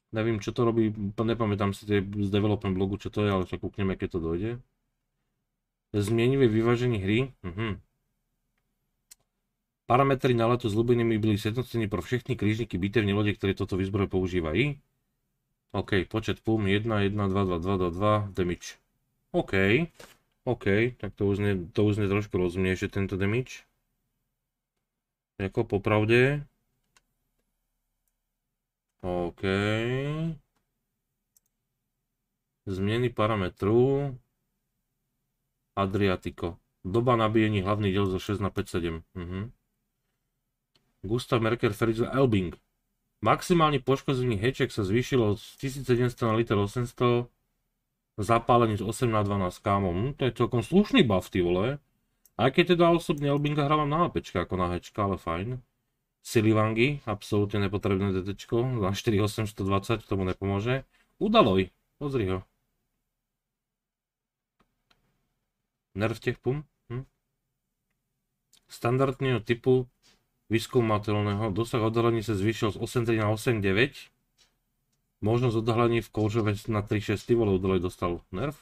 Nevím, čo to robí, nepamätám si z development blogu, čo to je, ale však kúkneme, keď to dojde. Zmienivé vyváženie hry. Parametry náletu s hlubinami byli sjednocení pro všechny krížniky bitevní lode, ktoré toto výzbroj používají. OK, počet pum, 1, 1, 2, 2, 2, 2, 2, damage. OK, tak to už nie trošku rozumie, že tento damage. Jako popravde. OK. Zmeny parametru. Adriatico. Doba nabíjení hlavný diel zo 6 na 5,7. Gustav Merker Ferizl Elbing. Maximálne poškození heček sa zvýšilo z 1700 na liter 800. Zapálenie z 8 na 12 kámo. To je celkom slušný buff, ty vole. Aj keď teda osobne Elbinga hrávam na APčka ako na hečka, ale fajn. Silivangi, absolútne nepotrebné DTčko. Na 4820 tomu nepomôže. Udaloj, pozri ho. Nerv tech pum. Standardného typu vyskúmateľného. Dosah odhalení sa zvýšil z 8.3 na 8.9. Možnosť odhalení v koužove na 3.6 vole udalej dostal nerv.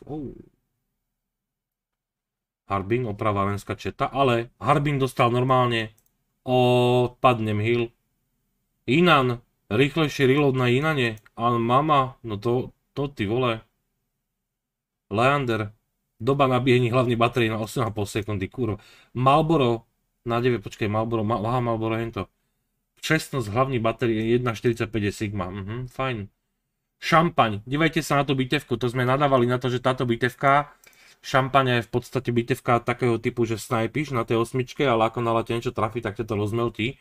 Harbin, oprava arenská četa, ale Harbin dostal normálne odpadnem heal. Inan, rýchlejší reload na Inane. A mama, no to ty vole. Leander, doba nabíjení hlavnej batérie na 8,5 sekundy, kurva. Marlboro, na 9, počkaj, Marlboro, Marlboro hento. Čestnosť hlavnej batérie 1,45 je Sigma, fajn. Šampaň, dívajte sa na tú bitevku, to sme nadávali na to, že táto bitevka, šampaň je v podstate bitevka takého typu, že snajpíš na tej 8, ale ako nalete niečo trafí, tak ťa to rozmeltí.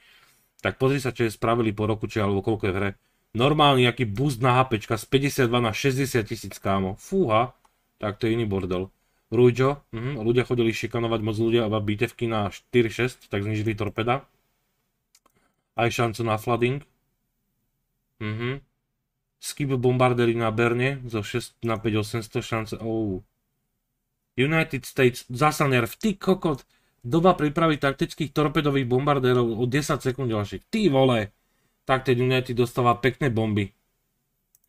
Tak pozri sa, čo je spravili po roku, či alebo koľko je v hre. Normálny aký boost na HPčka z 52 na 60 000 kámo, fúha, tak to je iný bordel. Rúďo, ľudia chodili šikanovať moc ľudia a bitevky na 4-6, tak znižili torpeda. Aj šancu na flooding. Skip bombardery na Berne zo 6 na 5 800 šance. United States, zasa nerv, ty kokot. Doba prípravy taktických torpedových bombardérov o 10 sekúnd ďalších. Ty vole. Tak ten United dostáva pekné bomby.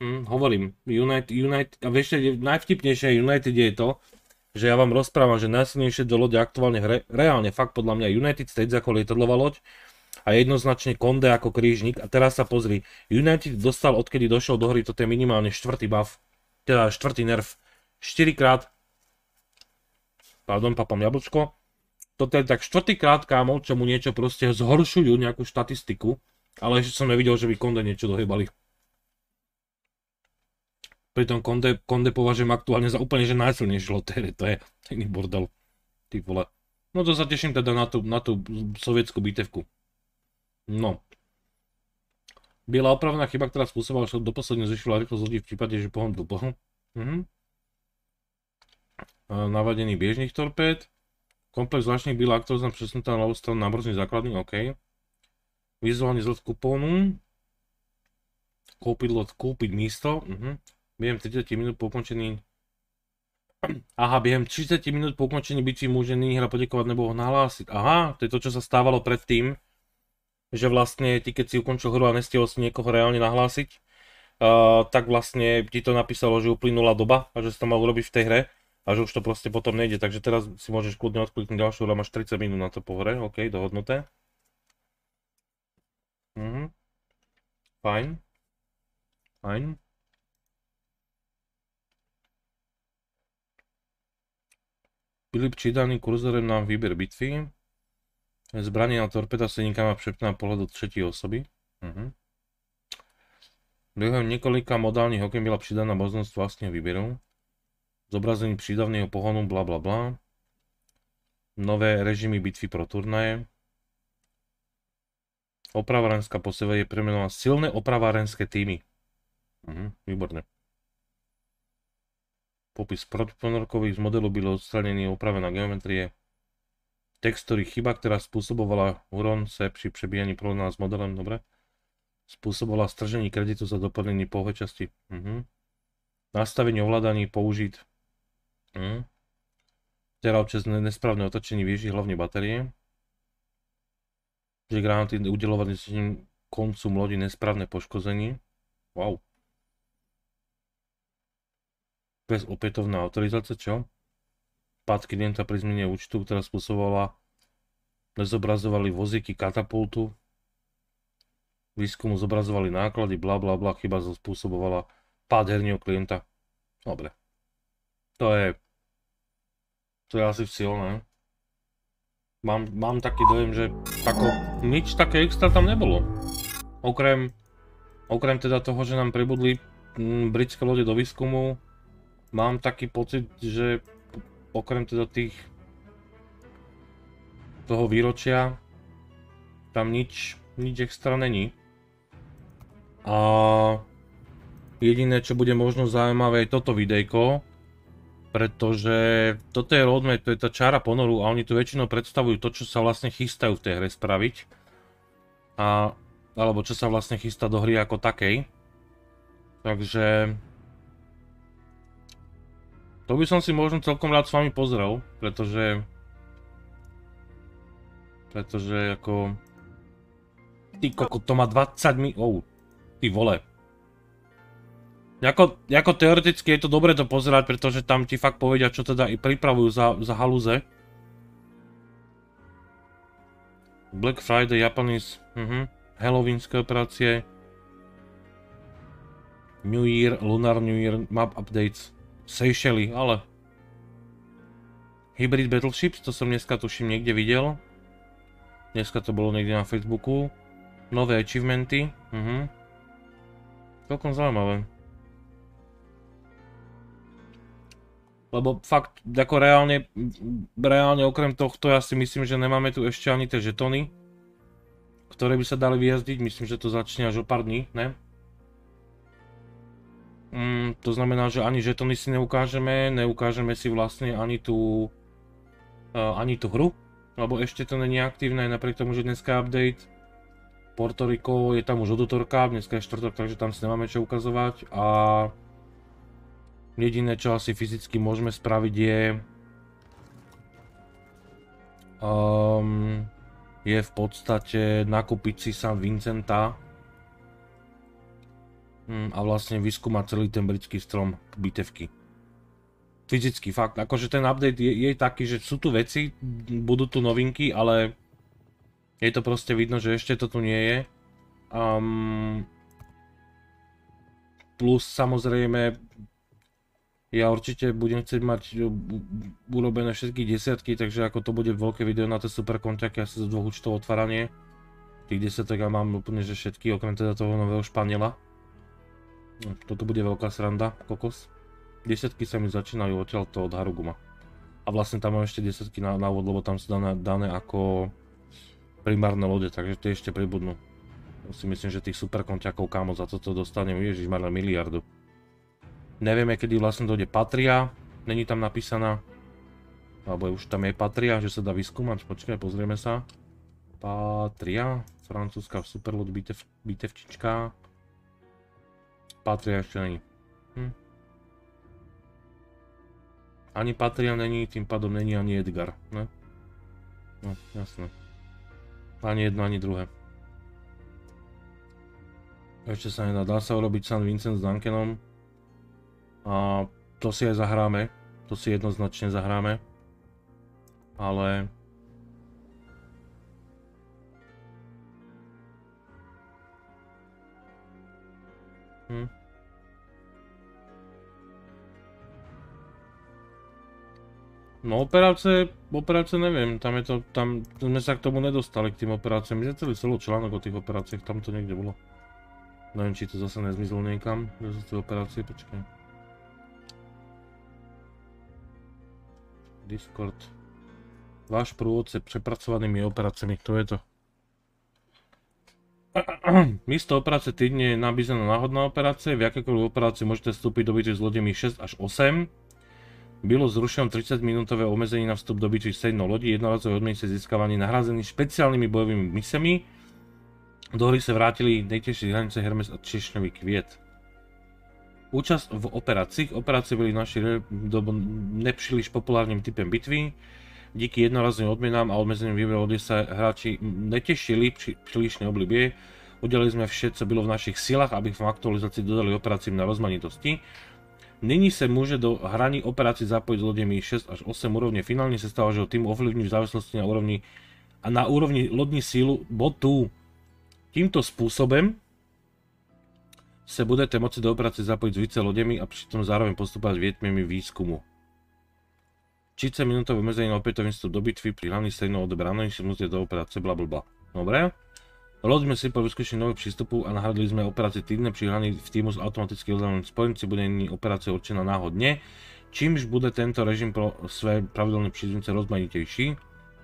Hovorím, United, a vieš, najvtipnejšie United je to, že ja vám rozprávam, že najsilnejšie do lode aktuálne hre, reálne fakt podľa mňa United States ako lietadlová loď a jednoznačne Conde ako krížnik. A teraz sa pozri, United dostal, odkedy došiel do hry, toto je minimálne 4. buff, teda 4. nerv, 4 krát, pardon, papám jablčko, toto je tak 4. krát, kámo, čo mu niečo proste zhoršujú nejakú štatistiku, ale ešte som nevidel, že by Conde niečo dohybali. Pritom Conde považujem aktuálne za úplne že najsilnejšie lotéry, to je iný bordel. Ty vole. No to sa teším teda na tú sovietskú bitevku. No. Biela opravná chyba, ktorá spôsobila, že doposledne zvyšila rýchlosť ľudí v prípade, že pohon byl pohon. Navadený bežných torpéd. Komplex zvláštnych byla aktuálne presunutá na ľavú stranu námornej základny, OK. Vizuálny zlet kupónu. Kúpiť místo. Během 30 minút po ukončení... Aha, během 30 minút po ukončení bitvy môže nyní hra poděkovat nebo ho nahlásiť. Aha, to je to, čo sa stávalo predtým. Že vlastne ty, keď si ukončil hru a nestihol si niekoho reálne nahlásiť, tak vlastne ti to napísalo, že uplynula doba a že si to mal urobiť v tej hre a že už to proste potom nejde. Takže teraz si môžeš kľudne odkliknúť ďalšiu hru a máš 30 minút na to po hre. OK, dohodnuté. Fajn. Fajn. Byli přidány kurzorem na výběr bitvy. Zbraně na torpeda se nikam přepne na pohled od třetí osoby. Během několika modálních okien byla přidána možnost vlastního výběru. Zobrazení přídavného pohonu, bla bla bla. Nové režimy bitvy pro turnaje. Opravárenská poseva je premenovaná silné opravárenské týmy. Výborné. Popis protoponorkových z modelu byl odstraněný opravená geometrie. Textury chyba, která způsobovala úron se při přebíjení prolomena s modelem, dobre. Způsobovala stržení kreditu za doplnění pouhé časti. Nastavení ovládání použít. Teda občas nesprávné otočení věží, hlavně baterie. Že granáty udělovat koncům lodi nesprávné poškození. Wow. Bez opätovná autorizace, čo? Pád klienta pri zmene účtu, ktorá spôsobovala, nezobrazovali vozíky katapultu. Výskumu zobrazovali náklady, bla bla bla, chyba spôsobovala pád herního klienta. Dobre. To je asi silné. Mám taký dojem, že nič také extra tam nebolo. Okrem teda toho, že nám pribudli britské lode do výskumu, mám taký pocit, že okrem teda toho výročia tam nič extra není. A jediné, čo bude možno zaujímavé, je toto videjko, pretože toto je roadmap, to je tá čára ponoru a oni tu väčšinou predstavujú to, čo sa vlastne chystajú v tej hre spraviť. Alebo čo sa vlastne chystá do hry ako takej. Takže to by som si možno celkom rád s vami pozrel, pretože ako ty koko, to má 20 ty vole. Jako teoreticky je to dobré to pozerať, pretože tam ti fakt povedia, čo teda i pripravujú za halúze. Black Friday, Japanese, Halloweenské operácie. New Year, Lunar New Year, Map Updates. Seychelles, ale Hybrid Battleships, to som dneska tuším niekde videl. Dneska to bolo niekde na Facebooku. Nové achievementy. Celkom zaujímavé. Lebo fakt, ako reálne okrem tohto ja si myslím, že nemáme tu ešte ani tie žetony, ktoré by sa dali vyjazdiť. Myslím, že to začne až o pár dní, ne? To znamená, že ani žetony si neukážeme si vlastne ani tú hru, lebo ešte to není aktívne, napriek tomu, že dneska je update. Puerto Rico je tam už od útorka, dneska je štvrtok, takže tam si nemáme čo ukazovať a jediné, čo asi fyzicky môžeme spraviť je v podstate nakúpiť si San Vincenta a vlastne vyskúmať celý ten britský strom bitevky. Fyzicky, fakt, akože ten update je taký, že sú tu veci, budú tu novinky, ale je to proste vidno, že ešte to tu nie je. Plus samozrejme, ja určite budem chcieť mať urobené všetky desiatky, takže ako to bude veľké video na tie super konťaky, asi zo 2 účtov otváranie. Tých desiatok ja mám úplne že všetky, okrem teda toho nového Španiela. Toto bude veľká sranda, kokos. Desiatky sa mi začínajú odtiaľto od Haruguma. A vlastne tam mám ešte desiatky na úvod, lebo tam sú dané ako primárne lode, takže tie ešte pribudnú. Ja si myslím, že tých super konťakov, kámo, za toto dostanem, ježišmarja, miliardu. Nevieme, kedy vlastne dojde Patria, není tam napísaná. Alebo už tam je Patria, že sa dá vyskúmať, počkaj, pozrieme sa. Patria, francúzska superloď bitevčička. Patria ešte není. Ani Patria není, tým pádom není ani Edgar, ne? No, jasné. Ani jedno, ani druhé. Ešte sa nedá, dá sa urobiť San Vincent s Duncanom. A to si aj zahráme, to si jednoznačne zahráme. Ale No operácie neviem, tam sme sa k tomu nedostali, k tým operáciám. My sme celý článok o tých operáciách, tam to niekde bolo. Neviem, či to zase nezmizlo niekam, že sú tie operácie, počkaj. Discord. Váš prúvodce prepracovanými operáciami, kto je to? Místo operácie týdne je nabízená náhodná operácia, v akékoľvek operácii môžete vstúpiť do bitvy s loďami 6 až 8. Bylo zrušeno 30-minútové obmedzenie na vstup do bitvy s jednou lodí, jednorazové odmeny sa získavaní nahrazený špeciálnymi bojovými misiami. Do hry sa vrátili najtežšie hranice Hermes a Češňový kviet. Účasť v operáciách. Operácie byli naši nepříliš populárnym typem bitvy. Díky jednorazovým odmenám a obmedzeným výberu lodí sa hráči netešili prílišnej oblibie. Udělali sme vše, co bylo v našich silách, aby v aktualizácii dodali operáciím na rozmanitosti. Nyní se může do hraní operací zapojit s loděmi 6 až 8 úrovně. Finálně se stává, že ho tým ovlivní v závislosti na úrovni lodní sílu botu. Tímto způsobem se budete moci do operace zapojit s více loděmi a přitom zároveň postupovat větměmi výzkumu. 30-minútové obmedzenie na opätovný vstup do bitvy pri hlavných strednou odebranej si musíte do operácie blablabla. Dobre. Loď sme si po vyskúšení nových prístupov a nahradili sme operácie týdne pri hraní v týmu s automaticky oddaným spojenci bude nyní operácia určená náhodne, čímž bude tento režim pro své pravidelné příznivce rozmanitejší.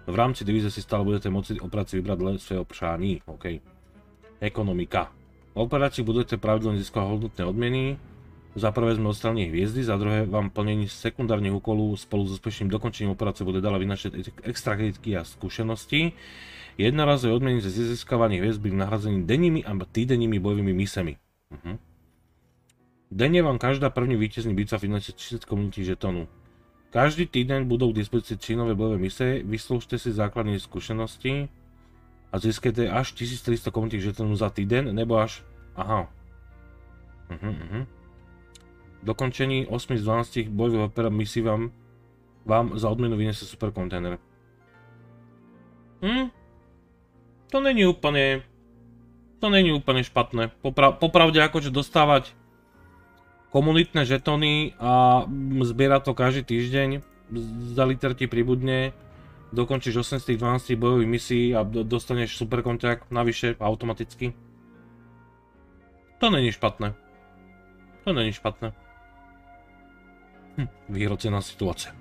V rámci divíze si stále budete moci operácie vybrať len svého přání. OK. Ekonomika. V operácii budete pravidelne získať hodnotné odmeny. Za prvé sme odstranili hviezdy, za druhé vám plnení sekundárnych úkolů spolu s úspešným dokončením operácie bude dále vynášať extra kreditky a skúsenosti. Jednorazové odmeny za získávanie hviezd byli nahrazení dennými a týdenními bojovými misiami. Denne vám každá první vítězný bitva vynáša 30 komunití žetónů. Každý týden budou k dispozícii 3 nové bojové misie, vysloužte si základní skúsenosti a získajte až 1300 komunití žetónů za týden, nebo až... Aha. Dokončení 8 z 12 bojových misí vám za odmenu vyniesie super kontajner. To není úplne špatné. Popravde akože dostávať komunitné žetóny a zbierať to každý týždeň, za liter ti pribudne, dokončíš 8 z tých 12 bojových misií a dostaneš super konťák navyše automaticky. To není špatné. Vyhrocená situácia.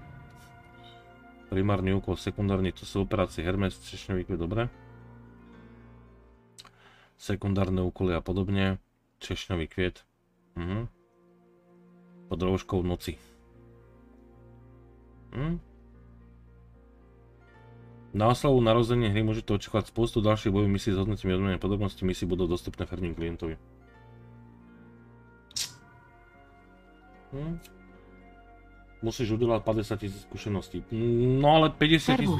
Primárny úkol, sekundárny, to sú operácie Hermes, Češňový kviet, dobre. Sekundárne úkoly a podobne. Češňový kviet. Pod rouškou noci. Na oslavu narozenia hry môžete očakávať spoustu ďalších bojových misií s hodnotými odmenami podobnosti. Misie budú dostupné firmným klientovi. Musíš udelať 50 000 skúseností. No ale 50 000...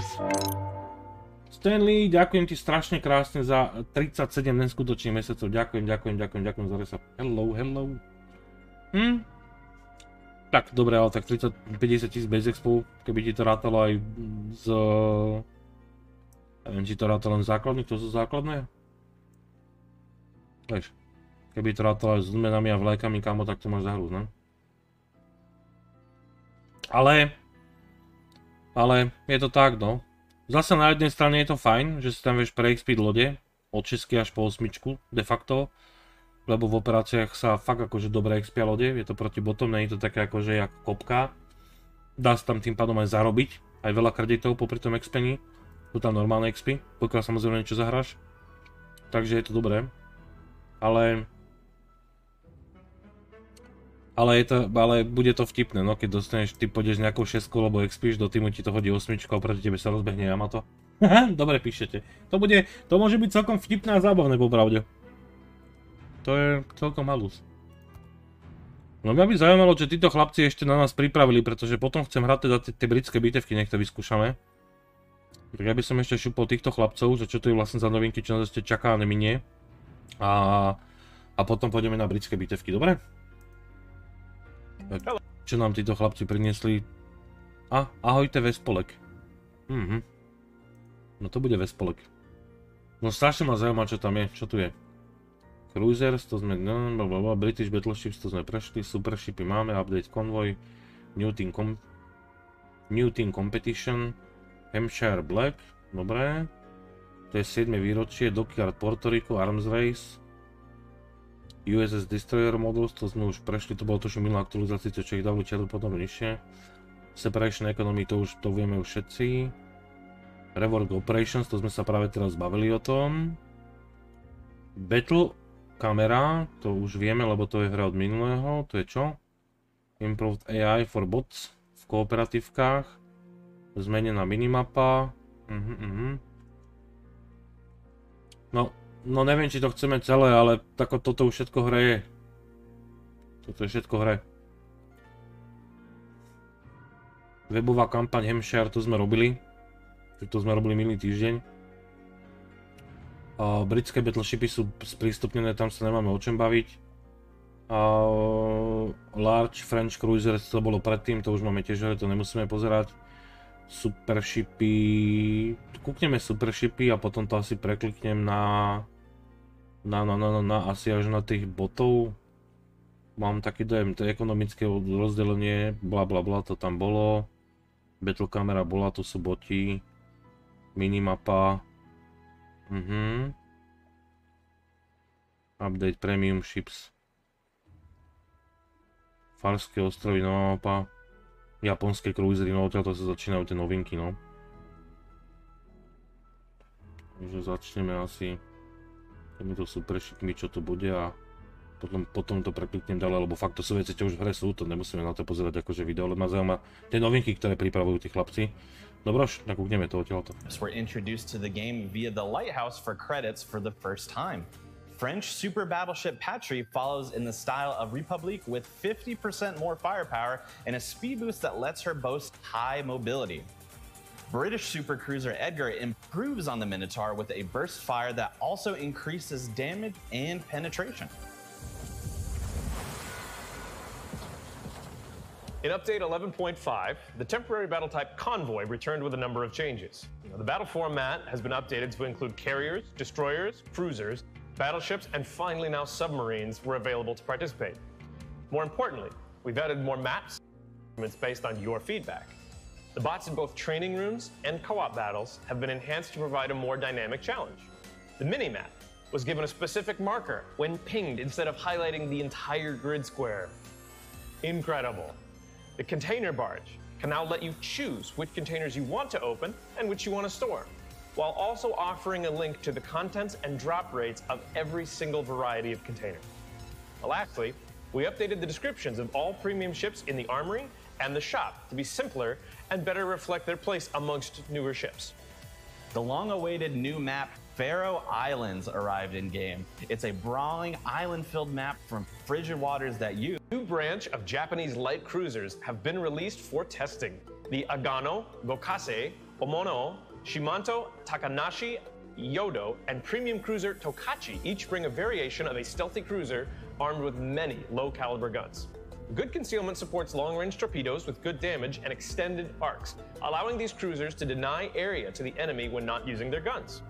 Stanley, ďakujem ti strašne krásne za 37 neskutočných mesiacov. Ďakujem za resap. Hello. Tak, dobre, ale tak 50 000 bez expo, keby ti to rátalo aj z... Neviem, či to rátalo len základných, to sú základné? Vieš, keby to rátalo aj s odmenami a vlékami, kámo, tak to máš za hru, ne? Ale je to tak, no. Zase na jednej strane je to fajn, že si tam vieš pre-expiť lode od 6 až po 8 de facto, lebo v operáciách sa fakt akože dobre expia lode, je to proti botom, nie je to také akože jak kopka. Dá sa tam tým pádom aj zarobiť, aj veľa kreditov popri tom expení, sú tam normálne expy, pokiaľ samozrejme niečo zahráš, takže je to dobré, ale bude to vtipné, no keď dostaneš, ty pôjdeš nejakou 6 lebo expíš, do týmu ti to hodí 8 a proti tebe sa rozbehne Yamato. Dobre píšete. To môže byť celkom vtipné a zábavné popravde. To je celkom halus. No mňa by zaujímalo, že títo chlapci ešte na nás pripravili, pretože potom chcem hrať teda tie britské bitevky, nech to vyskúšame. Tak ja by som ešte šupol týchto chlapcov, že čo to je vlastne za novinky, čo nás ešte čaká a neminie. A potom pôjdeme na britské bitevky, dobre? Čo nám títo chlapci priniesli? Ahojte Vespolek. No to bude Vespolek. No strašne ma zaujíma, čo tam je, čo tu je. Cruisers, to sme, British Battleships, to sme prešli, Supershipy máme, Update Convoy, New Team Competition, Hampshire Black, dobre. To je 7. výročie, Dockyard Puerto Rico, Arms Race, USS Destroyer Models, to sme už prešli, to bolo to, že minulá aktualizácia, čo ich dali čiaru potom nižšie. Separation Economy, to vieme už všetci. Rework Operations, to sme sa práve teraz bavili o tom. Battle Camera, to už vieme, lebo to je hra od minulého, to je čo? Improved AI for bots v kooperatívkach. Zmenená minimapa. No neviem, či to chceme celé, ale toto už všetko hre je. Toto je všetko hre. Webová kampaň Hampshire, to sme robili. To sme robili minulý týždeň. Britské battleshipy sú sprístupnené, tam sa nemáme o čom baviť. Large French Cruisers, to bolo predtým, to už máme tiež hre, to nemusíme pozerať. Supershipy, kúkneme Supershipy a potom to asi prekliknem na asi až na tých botov. Mám taký dojem, to ekonomické rozdelenie, bla bla bla, to tam bolo. Battle Camera bola, to sú boti. Minimapa. Update Premium Ships. Farské ostrovy, nová mapa. Japonské cruisery, no odtiaľto sa začínajú tie novinky, no. Takže začneme asi týmito Supershipmi, čo to bude a potom to prekliknem ďalej, lebo fakt to sú veci, čo už v hre sú, to nemusíme na to pozerať akože video, ale ma zaujíma tie novinky, ktoré pripravujú tí chlapci. Dobroš, tak kúkneme to odtiaľto. We're introduced to the game via the lighthouse for credits for the first time. French super battleship Patry follows in the style of Republique with 50% more firepower and a speed boost that lets her boast high mobility. British supercruiser Edgar improves on the Minotaur with a burst fire that also increases damage and penetration. In Update 11.5, the temporary battle type Convoy returned with a number of changes. The battle format has been updated to include carriers, destroyers, cruisers, battleships, and finally now submarines were available to participate. More importantly, we've added more maps based on your feedback. The bots in both training rooms and co-op battles have been enhanced to provide a more dynamic challenge. The mini-map was given a specific marker when pinged instead of highlighting the entire grid square. Incredible. The container barge can now let you choose which containers you want to open and which you want to store, while also offering a link to the contents and drop rates of every single variety of container. Lastly, we updated the descriptions of all premium ships in the armory and the shop to be simpler and better reflect their place amongst newer ships. The long-awaited new map, Pharaoh Islands, arrived in-game. It's a brawling, island-filled map from frigid waters that you... New branch of Japanese light cruisers have been released for testing. The Agano, Gokase, Omono, Shimanto, Takanashi, Yodo, and premium cruiser Tokachi each bring a variation of a stealthy cruiser armed with many low-caliber guns. Good concealment supports long-range torpedoes with good damage and extended arcs, allowing these cruisers to deny area to the enemy when not using their guns.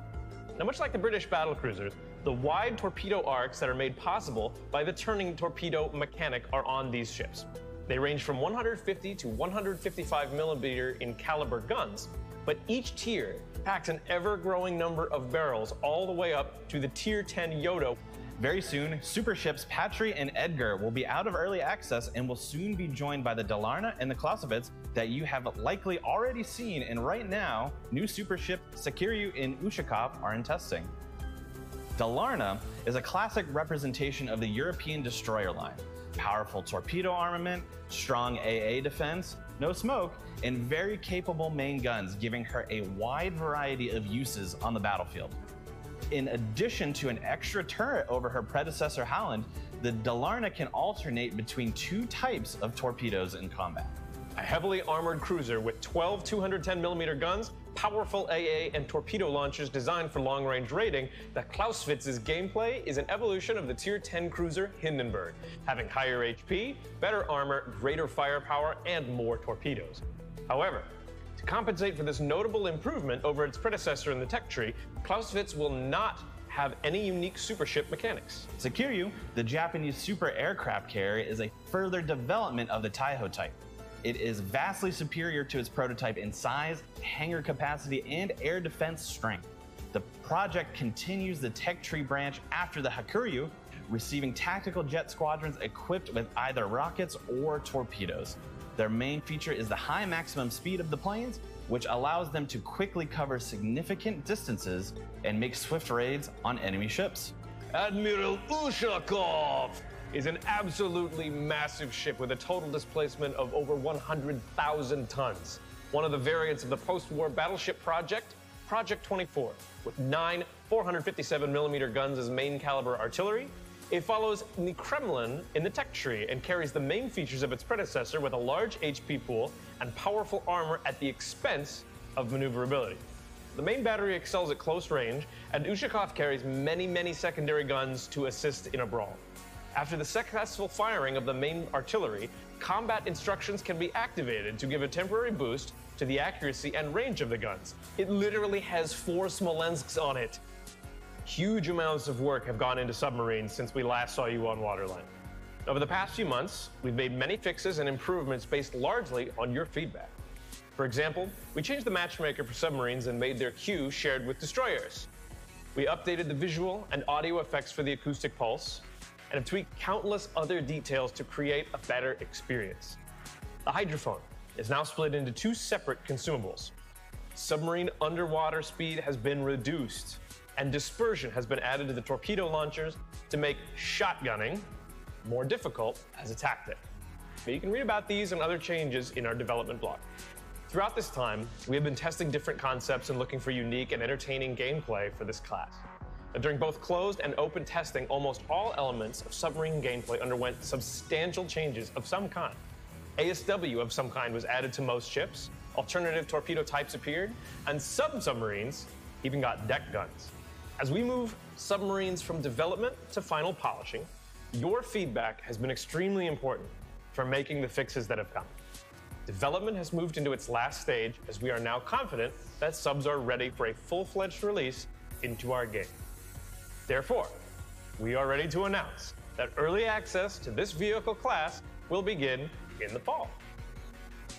Now, much like the British battle cruisers, the wide torpedo arcs that are made possible by the turning torpedo mechanic are on these ships. They range from 150 to 155 millimeter in caliber guns, but each tier packs an ever-growing number of barrels all the way up to the Tier 10 Yodo. Very soon, super ships Patry and Edgar will be out of early access and will soon be joined by the Delarna and the Clausewitz that you have likely already seen, and right now, new super ship Sekiryu and Ushakov are in testing. Delarna is a classic representation of the European destroyer line. Powerful torpedo armament, strong AA defense, no smoke, and very capable main guns, giving her a wide variety of uses on the battlefield. In addition to an extra turret over her predecessor Holland, the Delarna can alternate between two types of torpedoes in combat. A heavily armored cruiser with 12 210mm guns, powerful AA, and torpedo launchers designed for long-range raiding, the Clausewitz's gameplay is an evolution of the Tier 10 cruiser Hindenburg, having higher HP, better armor, greater firepower, and more torpedoes. However, to compensate for this notable improvement over its predecessor in the tech tree, Clausewitz will not have any unique super ship mechanics. Securyu, the Japanese super aircraft carrier, is a further development of the Taiho type. It is vastly superior to its prototype in size, hangar capacity, and air defense strength. The project continues the tech tree branch after the Hakuryu, receiving tactical jet squadrons equipped with either rockets or torpedoes. Their main feature is the high maximum speed of the planes, which allows them to quickly cover significant distances and make swift raids on enemy ships. Admiral Ushakov is an absolutely massive ship with a total displacement of over 100,000 tons. One of the variants of the post-war battleship project, Project 24, with 9 457mm guns as main caliber artillery. It follows the Kremlin in the tech tree and carries the main features of its predecessor with a large HP pool and powerful armor at the expense of maneuverability. The main battery excels at close range, and Ushakov carries many secondary guns to assist in a brawl. After the successful firing of the main artillery, combat instructions can be activated to give a temporary boost to the accuracy and range of the guns. It literally has 4 Smolensks on it. Huge amounts of work have gone into submarines since we last saw you on Waterline. Over the past few months, we've made many fixes and improvements based largely on your feedback. For example, we changed the matchmaker for submarines and made their queue shared with destroyers. We updated the visual and audio effects for the acoustic pulse, and have tweaked countless other details to create a better experience. The hydrophone is now split into 2 separate consumables. Submarine underwater speed has been reduced, and dispersion has been added to the torpedo launchers to make shotgunning more difficult as a tactic. But you can read about these and other changes in our development blog. Throughout this time, we have been testing different concepts and looking for unique and entertaining gameplay for this class. During both closed and open testing, almost all elements of submarine gameplay underwent substantial changes of some kind. ASW of some kind was added to most ships, alternative torpedo types appeared, and some submarines even got deck guns. As we move submarines from development to final polishing, your feedback has been extremely important for making the fixes that have come. Development has moved into its last stage as we are now confident that subs are ready for a full-fledged release into our game. Therefore, we are ready to announce that early access to this vehicle class will begin in the fall.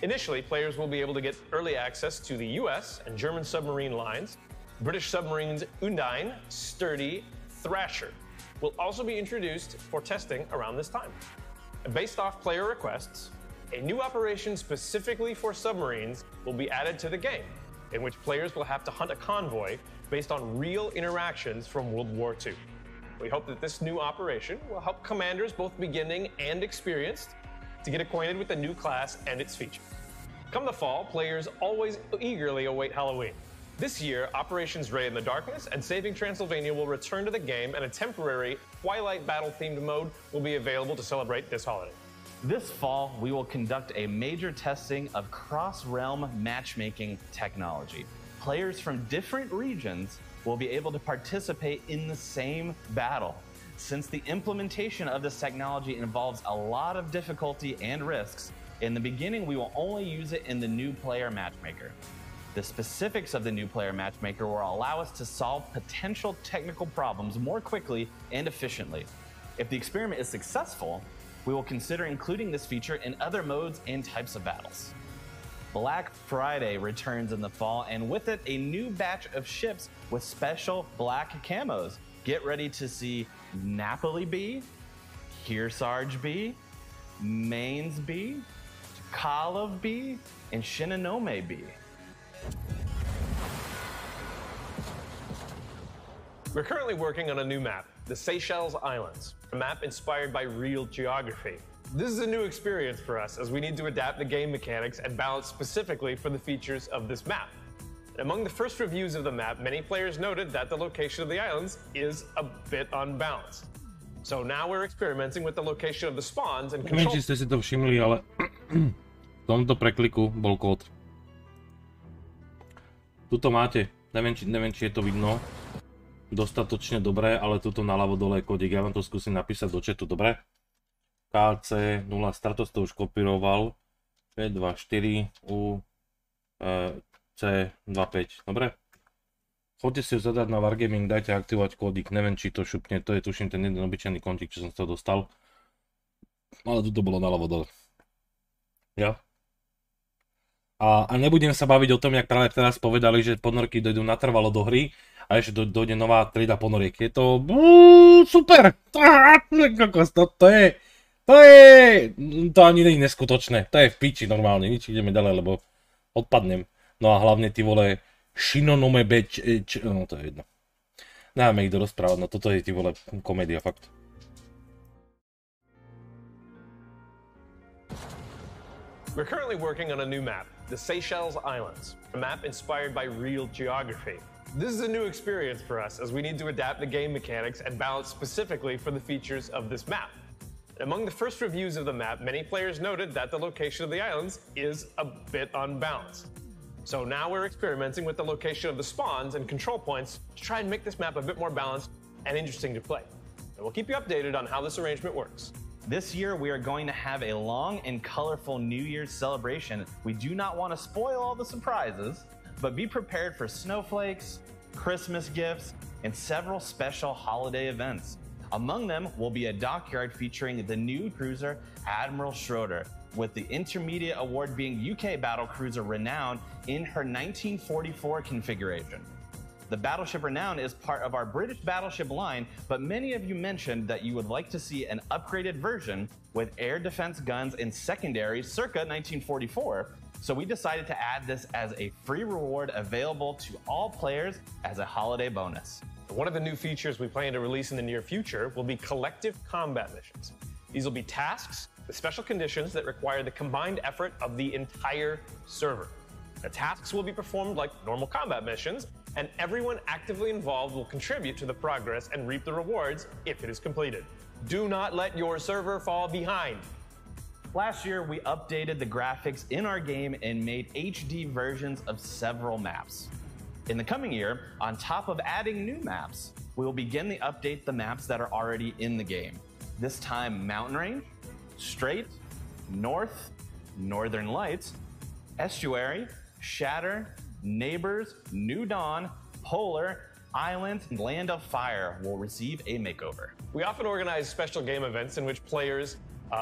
Initially, players will be able to get early access to the US and German submarine lines. British submarines Undine, Sturdy, Thrasher will also be introduced for testing around this time. And based off player requests, a new operation specifically for submarines will be added to the game, in which players will have to hunt a convoy based on real interactions from World War II. We hope that this new operation will help commanders, both beginning and experienced, to get acquainted with the new class and its features. Come the fall, players always eagerly await Halloween. This year, Operations Ray in the Darkness and Saving Transylvania will return to the game, and a temporary Twilight Battle-themed mode will be available to celebrate this holiday. This fall, we will conduct a major testing of cross-realm matchmaking technology. Players from different regions will be able to participate in the same battle. Since the implementation of this technology involves a lot of difficulty and risks, in the beginning we will only use it in the new player matchmaker. The specifics of the new player matchmaker will allow us to solve potential technical problems more quickly and efficiently. If the experiment is successful, we will consider including this feature in other modes and types of battles. Black Friday returns in the fall, and with it, a new batch of ships with special black camos. Get ready to see Napoli B, Kearsarge B, Mainz B, Kalev B, and Shinonome B. We're currently working on a new map, the Seychelles Islands, a map inspired by real geography. This is a new experience for us as we need to adapt the game mechanics and balance specifically for the features of this map. Among the first reviews of the map, many players noted that the location of the islands is a bit unbalanced. So now we're experimenting with the location of the spawns and control. Neviem, či ste si to všimli, ale v tomto prekliku bol kód. Tuto máte, neviem, či je to vidno dostatočne dobre, ale tuto naľavo dole je kódik. Ja vám to skúsim napísať do chatu, dobre? KC 0 Stratos to už kopíroval. 524 U C25, dobre? Choďte si ho zadať na Wargaming, dajte aktivovať kódik, neviem či to šupne, to je tuším ten jeden obyčajný kontík, čo som z toho dostal. Ale tu to bolo naľavo dole. Jo. A nebudem sa baviť o tom, jak práve teraz povedali, že ponorky dojdú natrvalo do hry a ešte dojde nová trieda ponoriek. Je to super! To ani nie je neskutočné. To je v piči normálne, nič ideme ďalej, lebo odpadnem. No a hlavne ty vole Shinonome beč... No to je jedno. Dáme ich do rozprávať, no toto je ty vole komédia, fakt. We're currently working on a new map, the Seychelles Islands, a map inspired by real geography. This is a new experience for us as we need to adapt the game mechanics and balance specifically for the features of this map. Among the first reviews of the map, many players noted that the location of the islands is a bit unbalanced. So now we're experimenting with the location of the spawns and control points to try and make this map a bit more balanced and interesting to play. And we'll keep you updated on how this arrangement works. This year, we are going to have a long and colorful New Year's celebration. We do not want to spoil all the surprises, but be prepared for snowflakes, Christmas gifts, and several special holiday events. Among them will be a dockyard featuring the new cruiser Admiral Schroeder, with the Intermediate Award being UK battle cruiser Renown in her 1944 configuration. The battleship Renown is part of our British battleship line, but many of you mentioned that you would like to see an upgraded version with air defense guns and secondaries circa 1944, so we decided to add this as a free reward available to all players as a holiday bonus. One of the new features we plan to release in the near future will be collective combat missions. These will be tasks with special conditions that require the combined effort of the entire server. The tasks will be performed like normal combat missions, and everyone actively involved will contribute to the progress and reap the rewards if it is completed. Do not let your server fall behind. Last year, we updated the graphics in our game and made HD versions of several maps. In the coming year, on top of adding new maps, we will begin to update the maps that are already in the game. This time, Mountain Range, Strait, North, Northern Lights, Estuary, Shatter, Neighbors, New Dawn, Polar, Island, and Land of Fire will receive a makeover. We often organize special game events in which players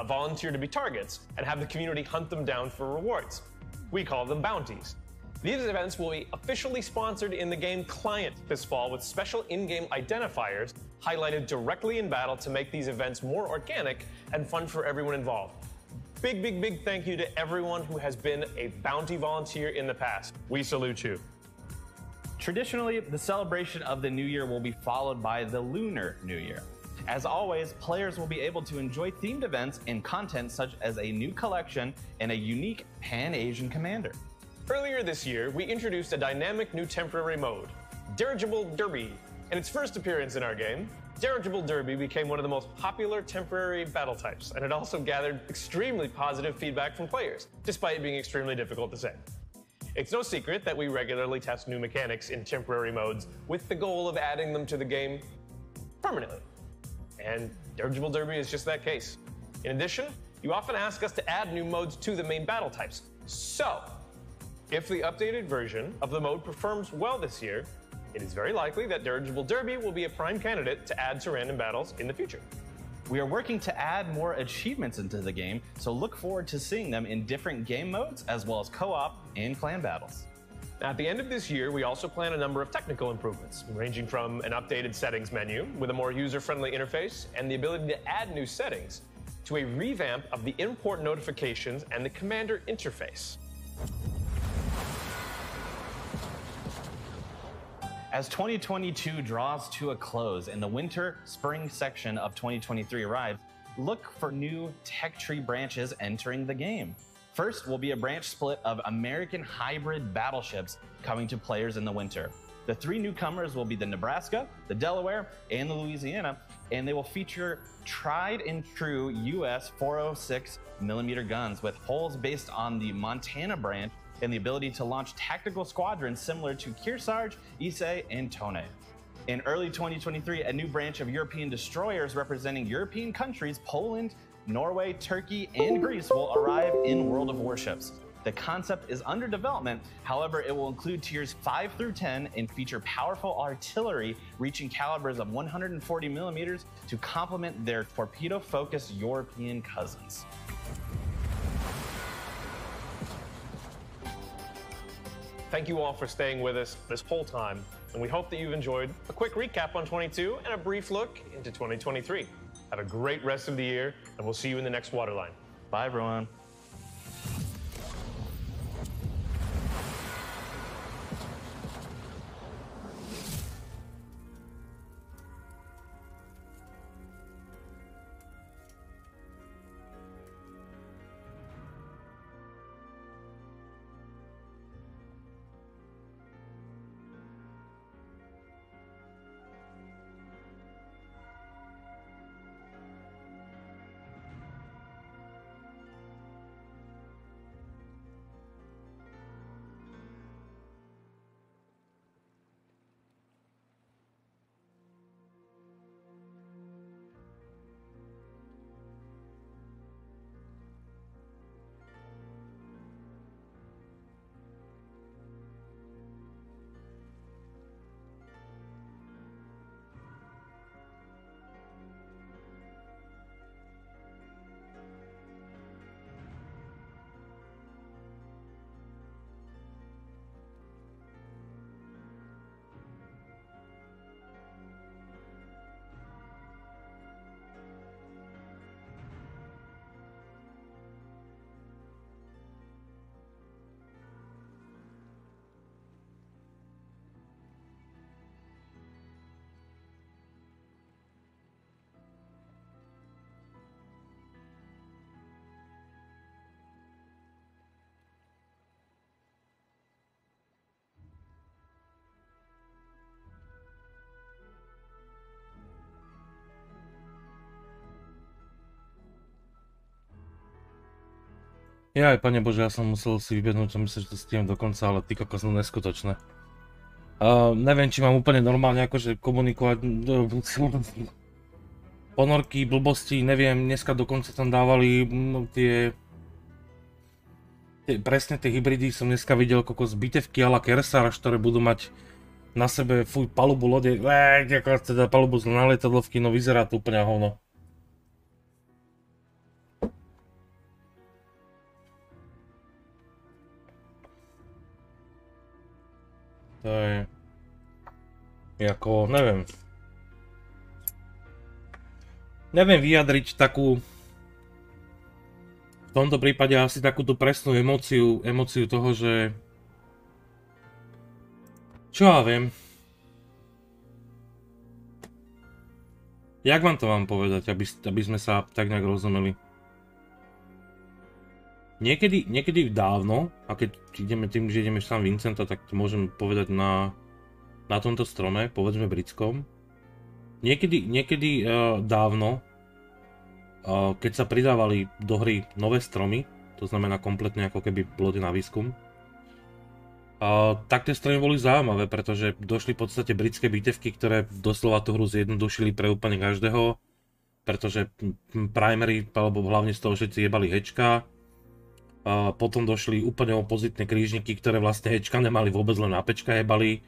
volunteer to be targets and have the community hunt them down for rewards. We call them bounties. These events will be officially sponsored in the game client this fall with special in-game identifiers highlighted directly in battle to make these events more organic and fun for everyone involved. Big thank you to everyone who has been a bounty volunteer in the past. We salute you. Traditionally, the celebration of the New Year will be followed by the Lunar New Year. As always, players will be able to enjoy themed events and content such as a new collection and a unique Pan-Asian commander. Earlier this year, we introduced a dynamic new temporary mode, Dirigible Derby. In its first appearance in our game, Dirigible Derby became one of the most popular temporary battle types, and it also gathered extremely positive feedback from players, despite it being extremely difficult to say. It's no secret that we regularly test new mechanics in temporary modes with the goal of adding them to the game permanently. And Dirigible Derby is just that case. In addition, you often ask us to add new modes to the main battle types. So, if the updated version of the mode performs well this year, it is very likely that Dirigible Derby will be a prime candidate to add to random battles in the future. We are working to add more achievements into the game, so look forward to seeing them in different game modes as well as co-op and clan battles. Now, at the end of this year, we also plan a number of technical improvements, ranging from an updated settings menu with a more user-friendly interface and the ability to add new settings, to a revamp of the import notifications and the commander interface. As 2022 draws to a close and the winter-spring section of 2023 arrives, look for new tech tree branches entering the game. First will be a branch split of American hybrid battleships coming to players in the winter. The three newcomers will be the Nebraska, the Delaware, and the Louisiana, and they will feature tried and true US 406mm guns with hulls based on the Montana branch and the ability to launch tactical squadrons similar to Kearsarge, Issei, and Tone. In early 2023, a new branch of European destroyers representing European countries, Poland, Norway, Turkey, and Greece will arrive in World of Warships. The concept is under development. However, it will include tiers 5 through 10 and feature powerful artillery reaching calibers of 140 millimeters to complement their torpedo-focused European cousins. Thank you all for staying with us this whole time, and we hope that you've enjoyed a quick recap on 22 and a brief look into 2023. Have a great rest of the year, and we'll see you in the next waterline. Bye, everyone. Ja aj, Pane Bože, ja som musel si vybehnúť, som myslel, že to stihnem dokonca, ale ty kokos, no neskutočné. Neviem, či mám úplne normálne akože komunikovať ponorky, blbosti, neviem, dneska dokonca tam dávali presne tie hybridy, som dneska videl kokos bitevky a la Kersar, ktoré budú mať na sebe palubu lode, teda palubu na lietadlovky, no vyzerá to úplne hovno. To je... Jako, neviem. Neviem vyjadriť takú... V tomto prípade asi takú tú presnú emóciu toho, že... Čo ja viem? Jak vám to mám povedať, aby sme sa tak nejak rozumeli? Niekedy dávno, a keď ideme tým, že ideme San Vincenta, tak to môžem povedať na tomto strome, povedzme britskom. Niekedy dávno, keď sa pridávali do hry nové stromy, to znamená kompletne ako keby lode na výskum, tak tie stromy boli zaujímavé, pretože došli v podstate britské bitevky, ktoré doslova tú hru zjednodušili pre úplne každého, pretože primary, alebo hlavne z toho všetci jebali hečka. Potom došli úplne opozitné krížniky, ktoré vlastne hečka nemali vôbec, len na pečka jebali,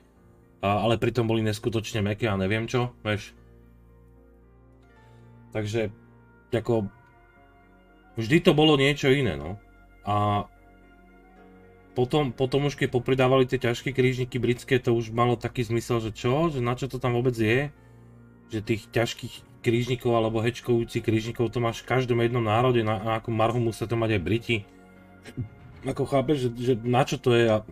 ale pritom boli neskutočne mäkké a neviem čo, vieš. Takže, ako, vždy to bolo niečo iné, no. A potom už keď popridávali tie ťažké krížniky britské, to už malo taký zmysel, že čo? Že na čo to tam vôbec je? Že tých ťažkých krížnikov alebo hečkujúcich krížnikov to máš v každom jednom národe, na akú marhu musia to mať aj Briti. Ako chápeš, že na čo to je a...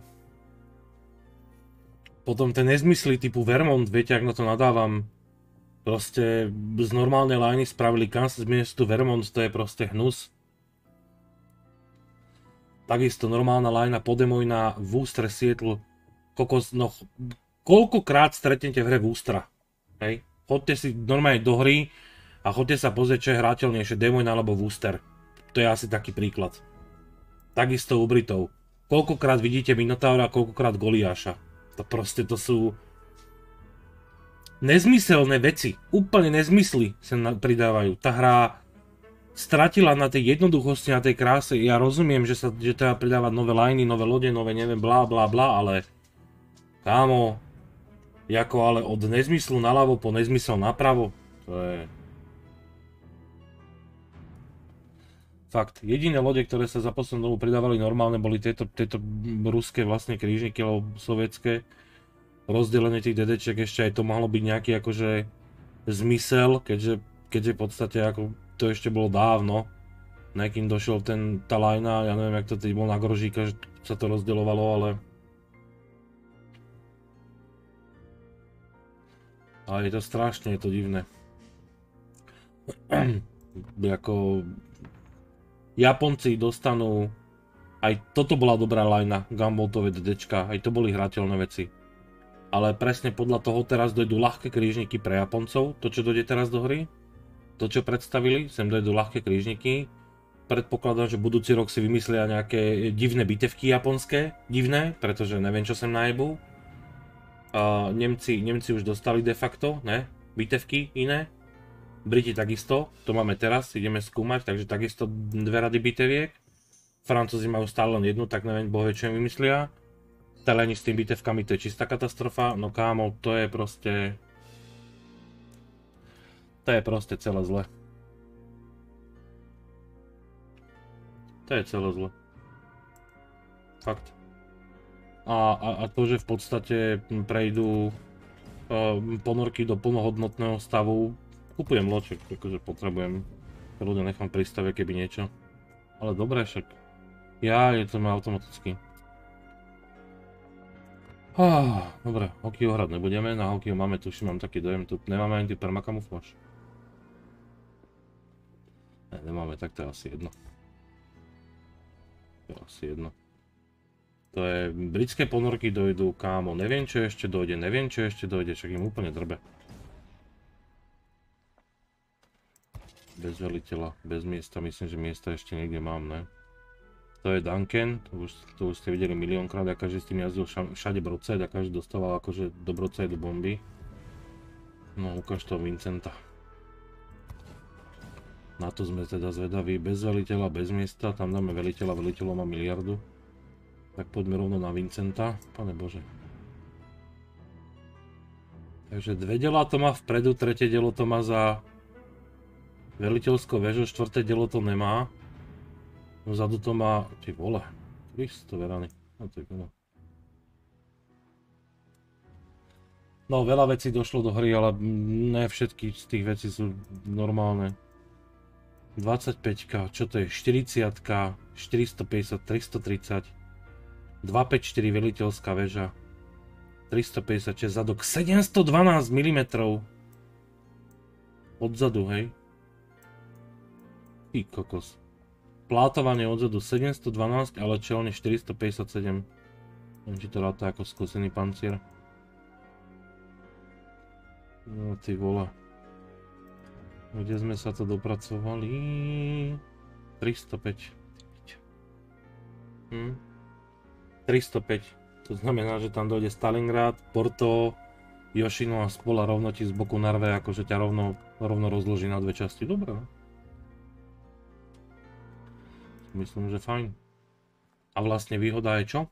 Potom ten nezmysly typu Vermont, viete, ak na to nadávam. Proste z normálnej liney spravili Kansas, miesto Vermont, to je proste hnus. Takisto normálna linea Podemojna, Wooster, Seattle, kokos, no... Koľkokrát stretnete v hre Woostera, hej? Chodte si normálne do hry a chodte sa pozrieť, čo je hrateľnejšie, Demojna alebo Wooster. To je asi taký príklad. Takisto u Britov. Koľkokrát vidíte Minotaura, koľkokrát Goliáša. To proste to sú... nezmyselné veci. Úplne nezmysly sa pridávajú. Tá hra stratila na tej jednoduchosti, na tej kráse. Ja rozumiem, že treba pridávať nové liny, nové lode, nové neviem, blá, blá, blá, ale kámo, ako ale od nezmyslu naľavo po nezmysel napravo, to je... Fakt, jediné lode, ktoré sa za poslednú dobu pridávali normálne, boli tieto ruské vlastne krížniky, alebo sovietské. Rozdelenie tých DDček, ešte aj to mohlo byť nejaký akože zmysel, keďže v podstate ako to ešte bolo dávno. Nekým došiel tá lajna, ja neviem, jak to teď bol na grožíka, že sa to rozdeľovalo, ale... Ale je to strašne, je to divné. Ako... Japonci dostanú, aj toto bola dobrá lajna, gunboatové DDčka, aj to boli hrateľné veci. Ale presne podľa toho teraz dojdú ľahké krížniky pre Japoncov, to čo dojde teraz do hry, to čo predstavili, sem dojdú ľahké krížniky. Predpokladám, že budúci rok si vymyslia nejaké divné bitevky japonské, divné, pretože neviem čo sem najebú. Nemci už dostali de facto, ne, bitevky iné. Briti takisto, to máme teraz, ideme skúmať, takže takisto 2 rady biteviek. Francúzi majú stále len jednu, tak neviem, bohvie čo im vymyslia. Teleni s tým bitevkami, to je čistá katastrofa, no kámo, to je proste... To je proste celé zle. To je celé zle. Fakt. A to, že v podstate prejdú ponorky do plnohodnotného stavu, kúpujem loček, akože potrebujem, ľudia nechám pri stave, keby niečo. Ale dobré však. Je to má automaticky. Dobre, hokej hrať nebudeme, na hokeju máme, tuším, mám taký dojem, tu nemáme ani permakamufláž. Ne, nemáme, tak to je asi jedno. To je asi jedno. To je, britské ponorky dojdú, kámo, neviem čo ešte dojde, však im úplne drbe. Bez veliteľa, bez miesta, myslím, že miesta ešte niekde mám, ne? To je Duncan, to už ste videli miliónkrát, a každý s tým jazdil všade brodside a každý dostával akože do brodside bomby. No, ukáž toho Vincenta. Na to sme teda zvedaví, bez veliteľa, bez miesta, tam dáme veliteľa, veliteľov má miliardu. Tak poďme rovno na Vincenta, pane bože. Takže 2 diela to má vpredu, 3. dielo to má za veliteľskou väžou, 4. dielo to nemá. Vzadu to má, ty vole, Kristo verany. No veľa vecí došlo do hry, ale ne všetky z tých vecí sú normálne. 25, čo to je, 40, 450, 330, 254 veliteľská väža, 356 zadok, 712 mm odzadu, hej. Ty kokos. Plátovanie odzadu 712, ale čelne 457. Neviem, či to ráta ako skúsený pancier. No ty vole. Kde sme sa to dopracovali? 305. 305. To znamená, že tam dojde Stalingrad, Porto, Yoshino a spola rovno ti z boku narve, akože ťa rovno rozloží na 2 časti. Dobre, no? Myslím, že fajn. A vlastne výhoda je čo?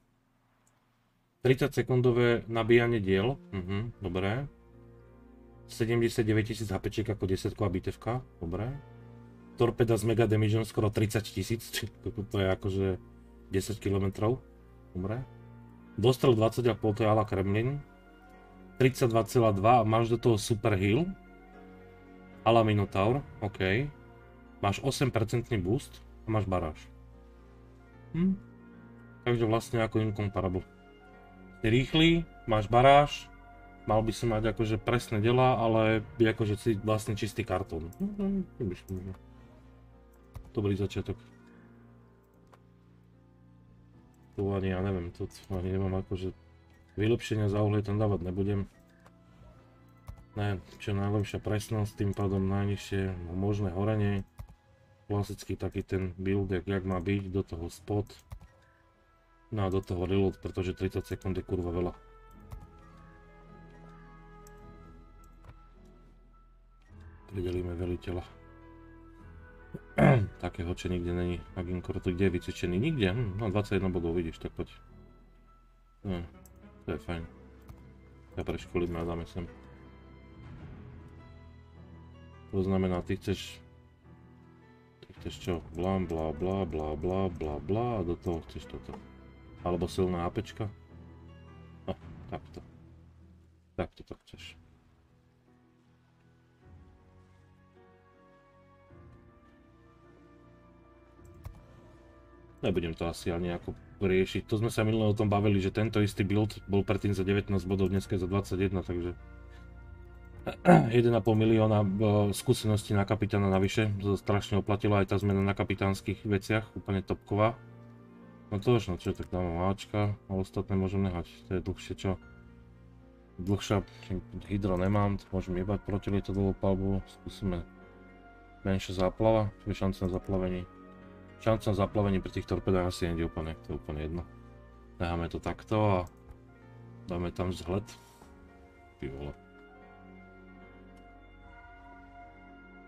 30 sekundové nabíjanie diel. Dobré. 79 000 HP ako 10-ková bitevka. Dobré. Torpeda s mega damageom skoro 30 000. To je akože 10 km. Dobré. Dostrel 20,5, to je ala Kremlin. 32,2 a máš do toho super heal. Ala Minotaur. OK. Máš 8% boost a máš baráž. Takže vlastne ako incomparable. Si rýchly, máš baráž, mal by si mať akože presné delá, ale akože si vlastne čistý kartón. Dobrý začiatok. Tu ani ja neviem, tu ani nemám akože vylepšenia za uhlie tam dávať nebudem. Ne, čo najlepšia presnosť, tým pádom najnižšie možné horenie. Klasický taký ten build, jak má byť, do toho spot. No a do toho reload, pretože 30 sekúnd je kurva veľa. Pridelíme veliteľa. Takého, čo nikde není. Aginkor, to kde je vycvičený? Nikde. No 21 bodov, vidíš, tak poď. To je fajn. Ja preškolíme a dáme sem. To znamená, ty chceš čo? Blá, blá, blá, blá, blá, blá, blá a do toho chceš toto. Alebo silná APčka. No, takto. Takto to chceš. Nebudem to asi ani ako riešiť. To sme sa minulé o tom bavili, že tento istý build bol predtým za 19 bodov, dneska je za 21, takže 1,5 milióna skúseností na kapitána navyše. To strašne oplatilo aj tá zmena na kapitánskych veciach, úplne topková. No to už, no čo, tak dáme máčka a ostatné môžem nehať. To je dlhšie, čo? Dlhšia, hydro nemám, môžem jebať protilietadlovú palbu, skúsime menšia záplava, čo je šanca na zaplavení. Šanca na zaplavení pri tých torpedách asi nie je úplne, to je úplne jedno. Necháme to takto a dáme tam vzhled. Ty vole.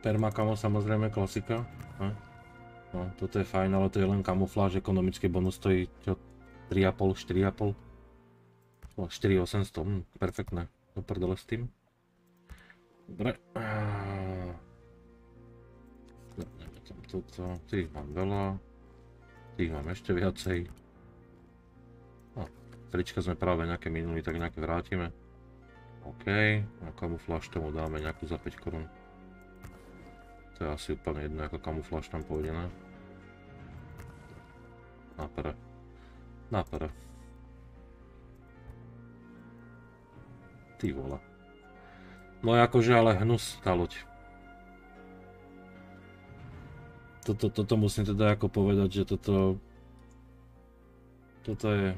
Permakamo samozrejme, klasika. No, toto je fajn, ale to je len kamufláž, ekonomický bonus stojí čo? 3,5, 4,5? 4,800, perfektné. Do prdele s tým. Dobre. Dáme tam toto, tých mám veľa. Tých mám ešte viacej. No, trička sme práve nejaké minuli, tak nejaké vrátime. OK, a kamufláž tomu dáme nejakú za 5 korún. To je asi úplne jedno, ako kamufláž tam pôjde, ne? Napere. Napere. Ty vole. No akože ale hnus tá loď. Toto musím teda ako povedať, že toto je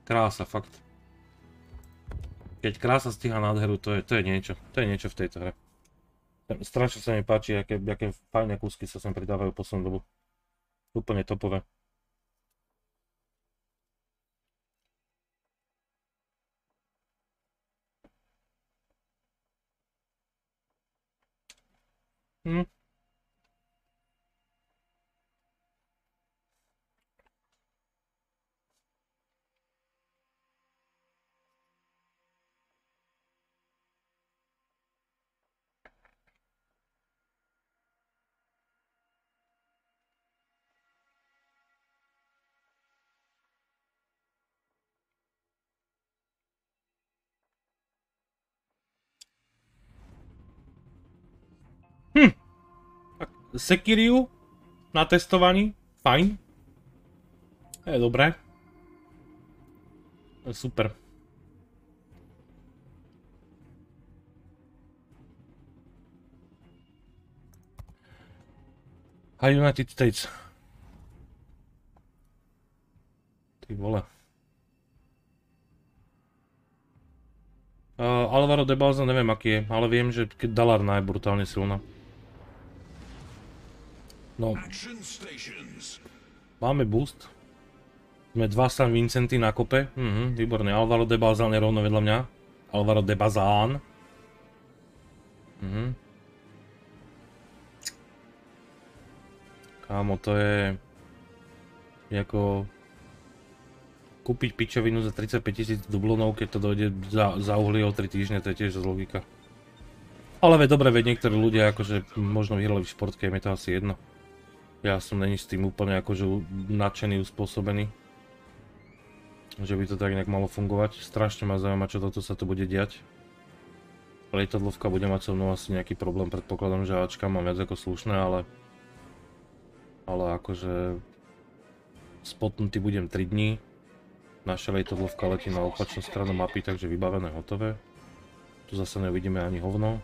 krása, fakt. Keď krása stíha nádheru, to je niečo. To je niečo v tejto hre. Strašne sa mi páči, aké fajné kúsky sa sem pridávajú poslednú dobu. Úplne topové. Sekiriu na testovaní, fajn. Je dobré. Je super. A United States. Ty vole. Alvaro de Balza neviem aký je, ale viem, že Delarna je brutálne silná. No. Máme boost. Sme 2 San Vincenty na kope. Výborné. Alvaro de Balzán je rovno vedľa mňa. Alvaro de Bazán. Kámo, to je ako kúpiť pičovinu za 35 000 dublonov, keď to dojde za uhlie o 3 týždne, to je tiež logika. Ale dobre, niektorí ľudia akože možno vyhrali v športke, je mi to asi jedno. Ja som není s tým úplne akože nadšený, uspôsobený. Že by to tak nejak malo fungovať. Strašne ma zaujíma, čo toto sa tu bude diať. Lietadlovka bude mať so mnou asi nejaký problém, predpokladám, že Ačka mám viac ako slušné, ale akože spotnutý budem 3 dní. Naša lietadlovka letí na opačnú stranu mapy, takže vybavené, hotové. Tu zase neuvidíme ani hovno.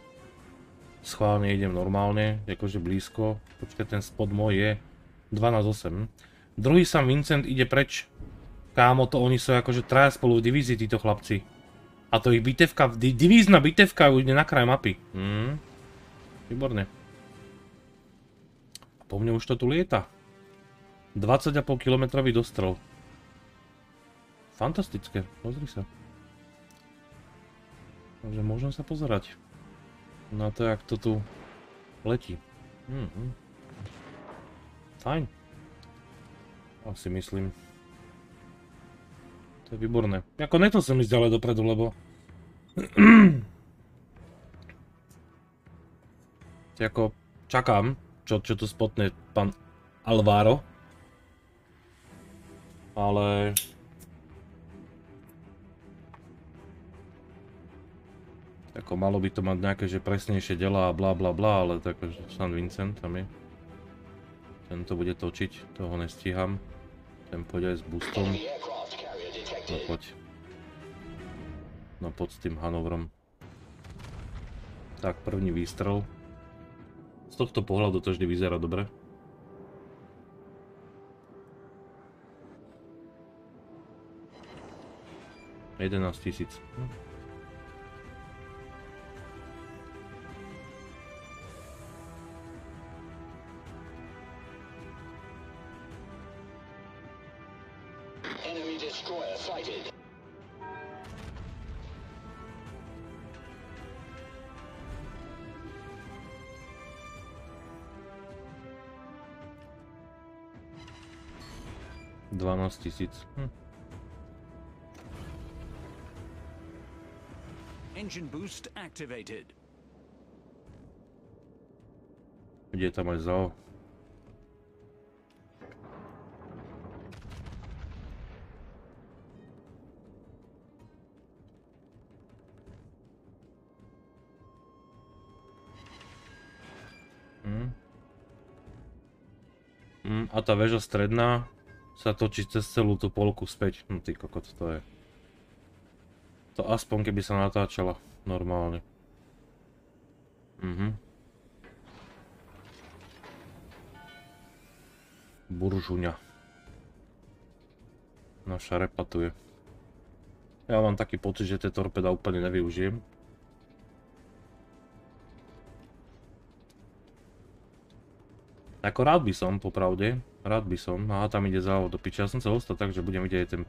Schválne idem normálne, akože blízko. Počkaj, ten spot môj je 12,8. Druhý San Vincent ide preč. Kámo, to oni sú akože traja spolu v divízii, títo chlapci. A to ich bitevka, divízna bitevka už ide na kraj mapy. Výborne. A po mne už to tu lieta. 20,5 kilometrový dostrel. Fantastické, pozri sa. Takže môžem sa pozerať na to, jak to tu letí. Fajn. Asi myslím. To je výborné. Ako nechcel som ísť ďalej dopredu, lebo... Ako čakám, čo tu spotne pán Alvaro. Ale... Ako malo by to mať nejaké, že presnejšie delá a blá blá blá, ale tak, že San Vincent tam je. Ten to bude točiť, toho nestíham. Ten pôjde aj s boostom. No poď. No pod s tým Hanovrom. Tak, první výstrel. Z tohto pohľadu to vždy vyzerá dobre. $11 000. $12 000. Engine boost activated. Kde je tam aj ZAO? A tá väža stredná sa točí cez celú tú polku späť. No ty kokot, to je... To aspoň keby sa natáčala normálne. Buržuňa. Naša repa tu je. Ja mám taký pocit, že tie torpeda úplne nevyužijem. Ako rád by som, popravde. Rád by som. Aha, tam ide závod do piče. Ja som chcel ostať tak, že budem vidieť ten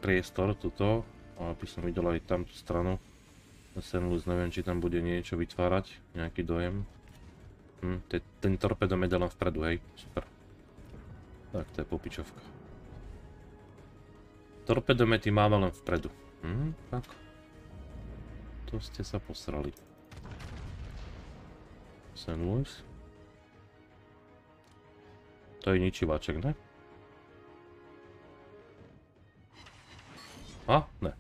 priestor tuto. Aby som videl aj tamtú stranu. Senlus, neviem, či tam bude niečo vytvárať. Nejaký dojem. Ten torpedomet je len vpredu, hej. Super. Tak, to je popičovka. Torpedomety máme len vpredu. Tak. To ste sa posrali. Senlus. To je ničivaček, ne? A? Ne.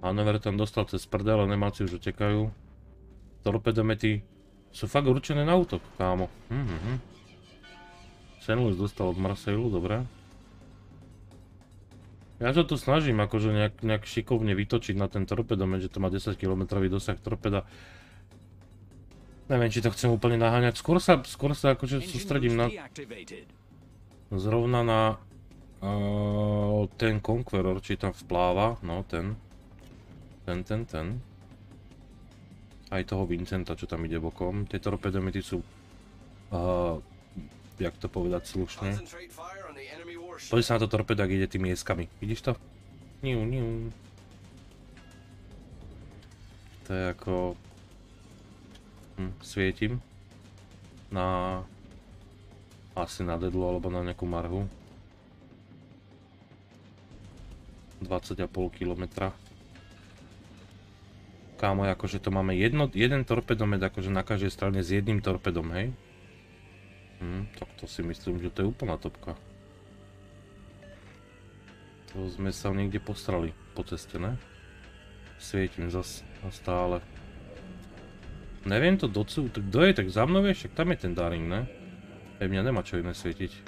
Hanover tam dostal cez prdel a nemáci už utekajú. Torpedomety sú fakt určené na útok, kámo. Senlus dostal od Marseilu, dobre. Ja sa tu snažím akože nejak šikovne vytočiť na ten torpedomet, že to má 10 km dosah torpeda. Neviem, či to chcem úplne naháňať. Skôr sa akože sústredím na... Zrovna na... ten Conqueror, či tam vpláva. No, ten. Aj toho Vincenta, čo tam ide bokom. Tie torpedomety sú... jak to povedať slušne. Poď sa na to torpedo, ak ide tými jeskami. Vidíš to? Niu. To je ako... Svietim. Na... Asi na dedlu, alebo na nejakú marhu. 20,5 km. Kámo, akože to máme jeden torpedomet akože na každej strane s jedným torpedom, hej? Tak to si myslím, že to je úplná topka. To sme sa niekde postrali po ceste, ne? Svietim zas stále. Neviem to docú, kto je, tak za mnou je, však tam je ten Daring, ne? Mňa nemá čo iné svietiť.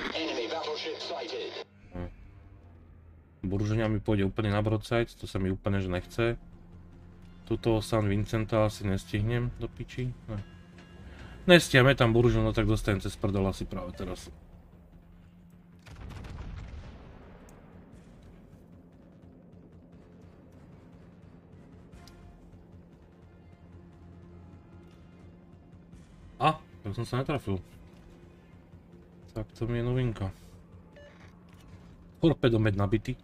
Buržuňa mi pôjde úplne na broadside, to sa mi úplne že nechce. Tuto San Vincenta asi nestihnem do piči. Nestiame tam buržu, no tak dostajem cez prdel asi práve teraz. Tak som sa netrafil. Tak to mi je novinka. Torpedomet nabitý.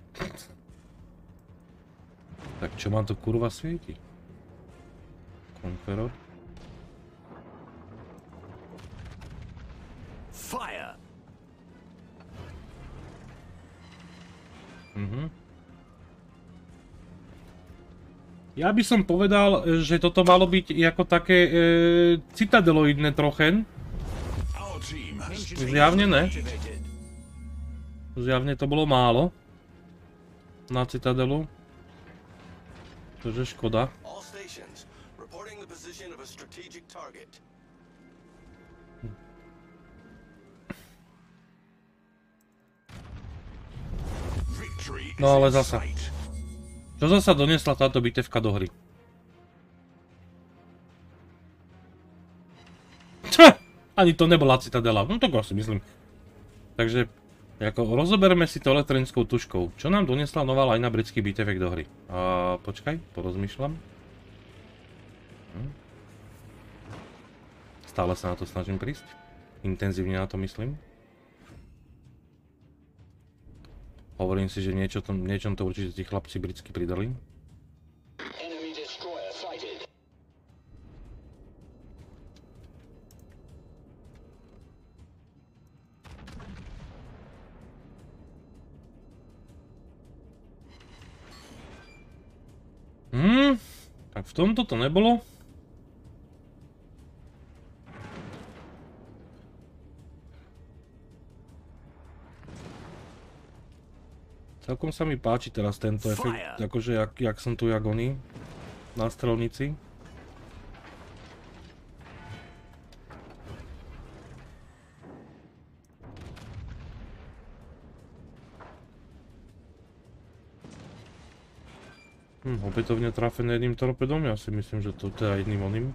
Tak čo mám to kurva svieti? Conqueror. Fire. Ja by som povedal, že toto malo byť ako také citadeloidné trochen. Zjavne ne. Zjavne to bolo málo na citadelu. Takže škoda. No ale zasa. Čo zasa donesla táto bitevka do hry? Ani to nebola citadela, no tak si myslím. Takže, ako rozoberme si to elektronickou tuškou. Čo nám donesla nová lajna britských bitevek do hry? Počkaj, porozmýšľam. Stále sa na to snažím prísť. Intenzívne na to myslím. Hovorím si, že niečom to určite tí chlapci britsky pridali. Tak v tomto to nebolo. Celkom sa mi páči teraz tento efekt, akože jak som tu jak oni na strelnici. Opätovne trafené jedným torpedom, ja si myslím, že to je aj jedným oným.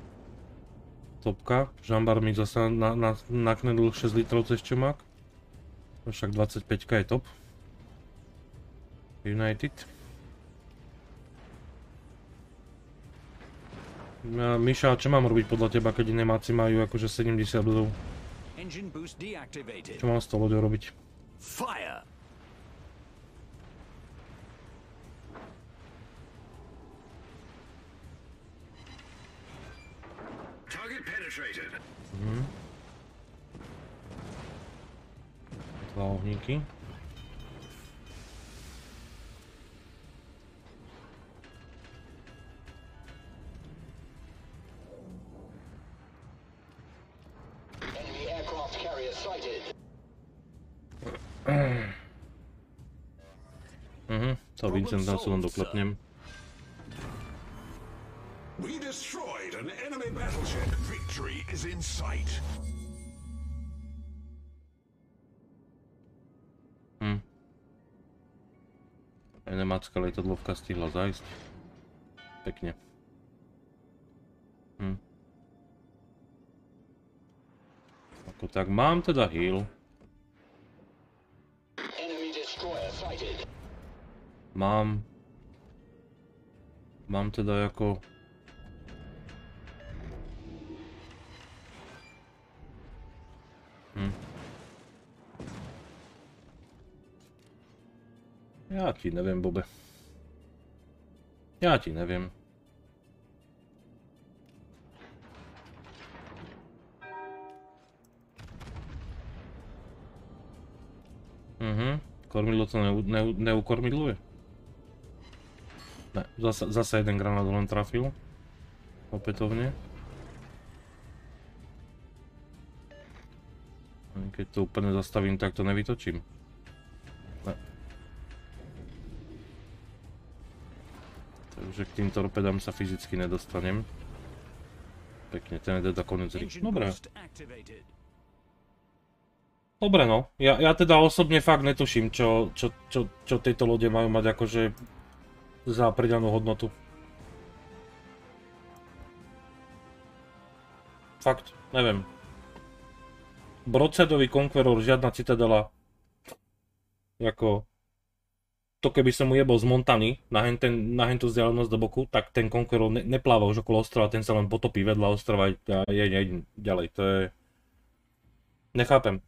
Topka, žambar mi zasa naknedl 6 litrov cez čomák. Však 25 je top. United. Miša, čo mám robiť podľa teba, keď Nemáci majú akože 70 bodov? Čo mám s tou loďou robiť? Fire. Dva ohníky. To Vincenta sa len doklepnem. We destroyed an enemy battleship. Victory is in sight. Nemácka lietadlovka stihla zájsť. Pekne. Ako tak, mám teda heal. Mám teda ako... Ja ti neviem, Bobe. Ja ti neviem. Kormidlo to neukormidluje? Ne, zase jeden granát len trafil. Opätovne. Keď to úplne zastavím, tak to nevytočím. Ne. Takže k tým torpedám sa fyzicky nedostanem. Pekne, ten je teda konec hry. Dobre. Dobre no, ja teda osobne fakt netuším, čo tieto lode majú mať akože za pridanú hodnotu. Fakt, neviem. Broadsideový Conqueror, žiadna citadela. Jako... To keby som mu jebol z Montany na hentú vzdialenosť do boku, tak ten Conqueror nepláva už okolo ostrova, ten sa len potopí vedľa ostrova a je ďalej. To je... Nechápem.